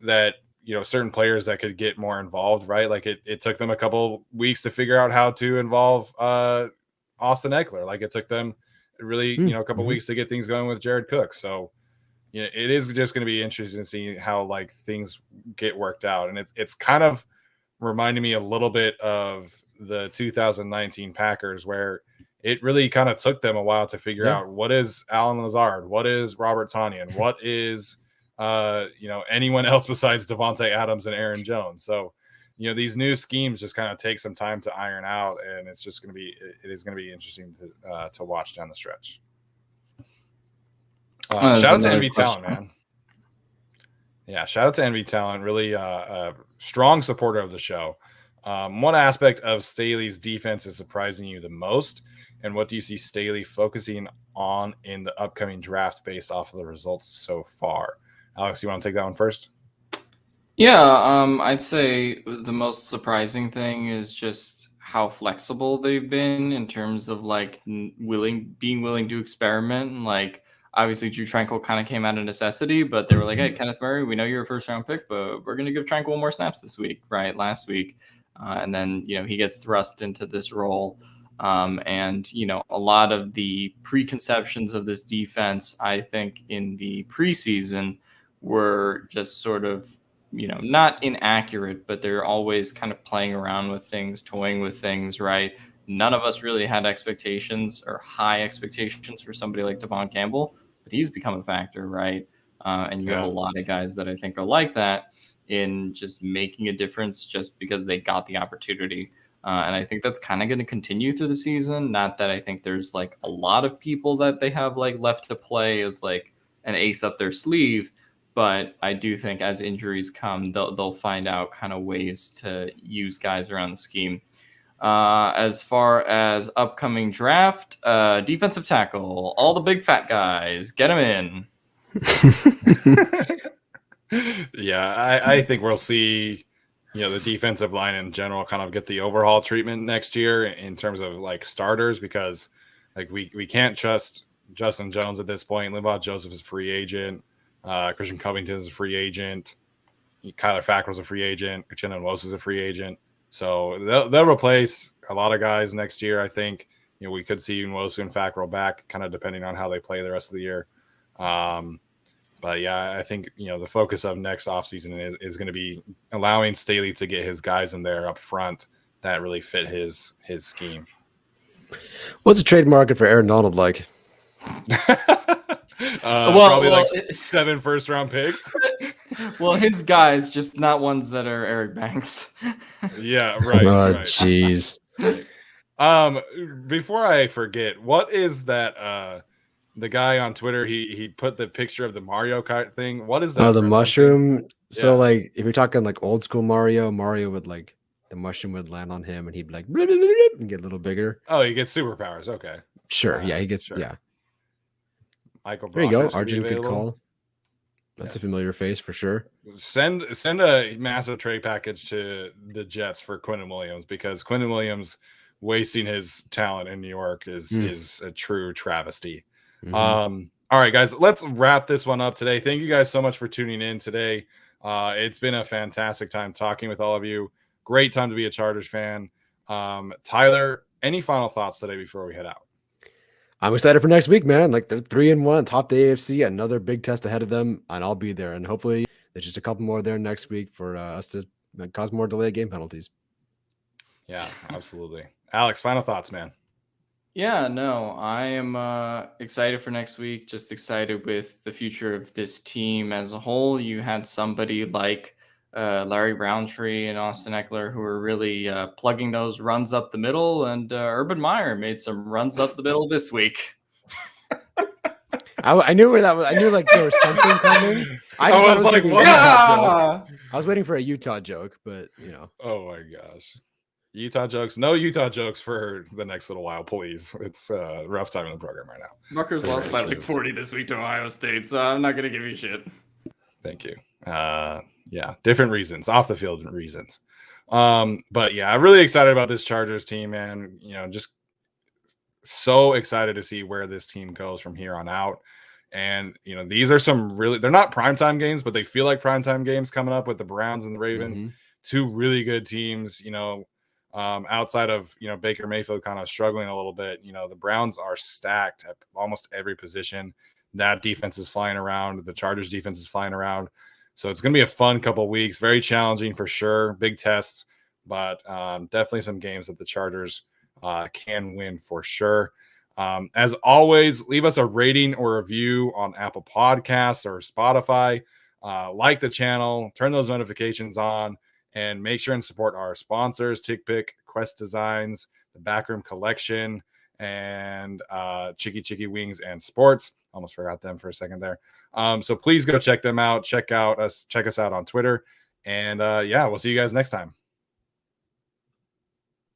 Speaker 1: that, you know, certain players that could get more involved, right? Like it took them a couple weeks to figure out how to involve Austin Eckler. Like, it took them really, you know, a couple weeks to get things going with Jared Cook. So, you know, it is just going to be interesting to see how, like, things get worked out. And it's kind of reminding me a little bit of the 2019 Packers, where it really kind of took them a while to figure out what is Alan Lazard, what is Robert Tonyan, what is anyone else besides Devontae Adams and Aaron Jones. So, these new schemes just kind of take some time to iron out, and it is going to be interesting to watch down the stretch. Shout out to NV Talent, man. Yeah, shout out to NV Talent. Really a strong supporter of the show. What aspect of Staley's defense is surprising you the most, and what do you see Staley focusing on in the upcoming draft based off of the results so far? Alex, you want to take that one first?
Speaker 3: Yeah, I'd say the most surprising thing is just how flexible they've been in terms of like being willing to experiment. Like, obviously, Drew Tranquil kind of came out of necessity, but they were like, "Hey, Kenneth Murray, we know you're a first-round pick, but we're going to give Tranquil more snaps this week, right? Last week." And then, he gets thrust into this role. And, a lot of the preconceptions of this defense, I think, in the preseason were just sort of, not inaccurate, but they're always kind of playing around with things, toying with things, right? None of us really had expectations or high expectations for somebody like Devon Campbell, but he's become a factor, right? And you have a lot of guys that I think are like that in just making a difference just because they got the opportunity. And I think that's kind of going to continue through the season. Not that I think there's like a lot of people that they have like left to play as like an ace up their sleeve, but I do think as injuries come, they'll find out kind of ways to use guys around the scheme. As far as upcoming draft, defensive tackle, all the big fat guys, get them in.
Speaker 1: Yeah, I think we'll see, the defensive line in general kind of get the overhaul treatment next year in terms of like starters, because like we can't trust Justin Jones at this point. Linval Joseph is a free agent. Christian Covington is a free agent. Kyler Fackrell's a free agent. Uchenna Nwosu is a free agent. So they'll replace a lot of guys next year. I think we could see Nwosu and Fackrell back, kind of depending on how they play the rest of the year. But yeah, I think the focus of next offseason is going to be allowing Staley to get his guys in there up front that really fit his scheme.
Speaker 2: What's a trade market for Aaron Donald like?
Speaker 1: Probably like 7 first-round picks.
Speaker 3: Well, his guys, just not ones that are Eric Banks.
Speaker 1: Yeah, right.
Speaker 2: Oh, jeez.
Speaker 1: Before I forget, what is that? The guy on Twitter, he put the picture of the Mario Kart thing. What is that?
Speaker 2: Oh, the mushroom.
Speaker 1: Thing?
Speaker 2: So, like, if you're talking like old school Mario would like the mushroom would land on him, and he'd be like and get a little bigger.
Speaker 1: Oh, he gets superpowers. Okay,
Speaker 2: sure. Yeah, he gets
Speaker 1: Michael,
Speaker 2: there you go. Arjun could call. That's a familiar face for sure.
Speaker 1: Send a massive trade package to the Jets for Quinnen Williams, because Quinnen Williams wasting his talent in New York is a true travesty. All right, guys, let's wrap this one up today. Thank you guys so much for tuning in today. It's been a fantastic time talking with all of you. Great time to be a Chargers fan. Tyler, any final thoughts today before we head out?
Speaker 2: I'm excited for next week, man. Like, they're 3-1, top the AFC, another big test ahead of them, and I'll be there. And hopefully there's just a couple more there next week for us to cause more delayed game penalties.
Speaker 1: Yeah, absolutely. Alex, final thoughts, man.
Speaker 3: Yeah, no, I am excited for next week. Just excited with the future of this team as a whole. You had somebody like Larry Roundtree and Austin Eckler who were really plugging those runs up the middle, and Urban Meyer made some runs up the middle this week.
Speaker 2: I knew where that was. I knew like there was something coming. I was like, I was waiting for a Utah joke, but
Speaker 1: Oh my gosh. Utah jokes. No Utah jokes for the next little while, please. It's a rough time in the program right now.
Speaker 3: Rutgers lost by like 40 this week to Ohio State, so I'm not going to give you shit.
Speaker 1: Thank you. Yeah, different reasons, off the field reasons. But yeah, I'm really excited about this Chargers team, man. Just so excited to see where this team goes from here on out. And, these are some really, they're not primetime games, but they feel like primetime games coming up with the Browns and the Ravens. Two really good teams, outside of, Baker Mayfield kind of struggling a little bit. The Browns are stacked at almost every position. That defense is flying around. The Chargers defense is flying around. So it's going to be a fun couple of weeks. Very challenging for sure. Big tests, but definitely some games that the Chargers can win for sure. As always, leave us a rating or review on Apple Podcasts or Spotify. Like the channel, turn those notifications on, and make sure and support our sponsors, TickPick, Quest Designs, the Backroom Collection, and Chicky Wings and Sports. Almost forgot them for a second there. So please go check them out. Check us out on Twitter. And we'll see you guys next time.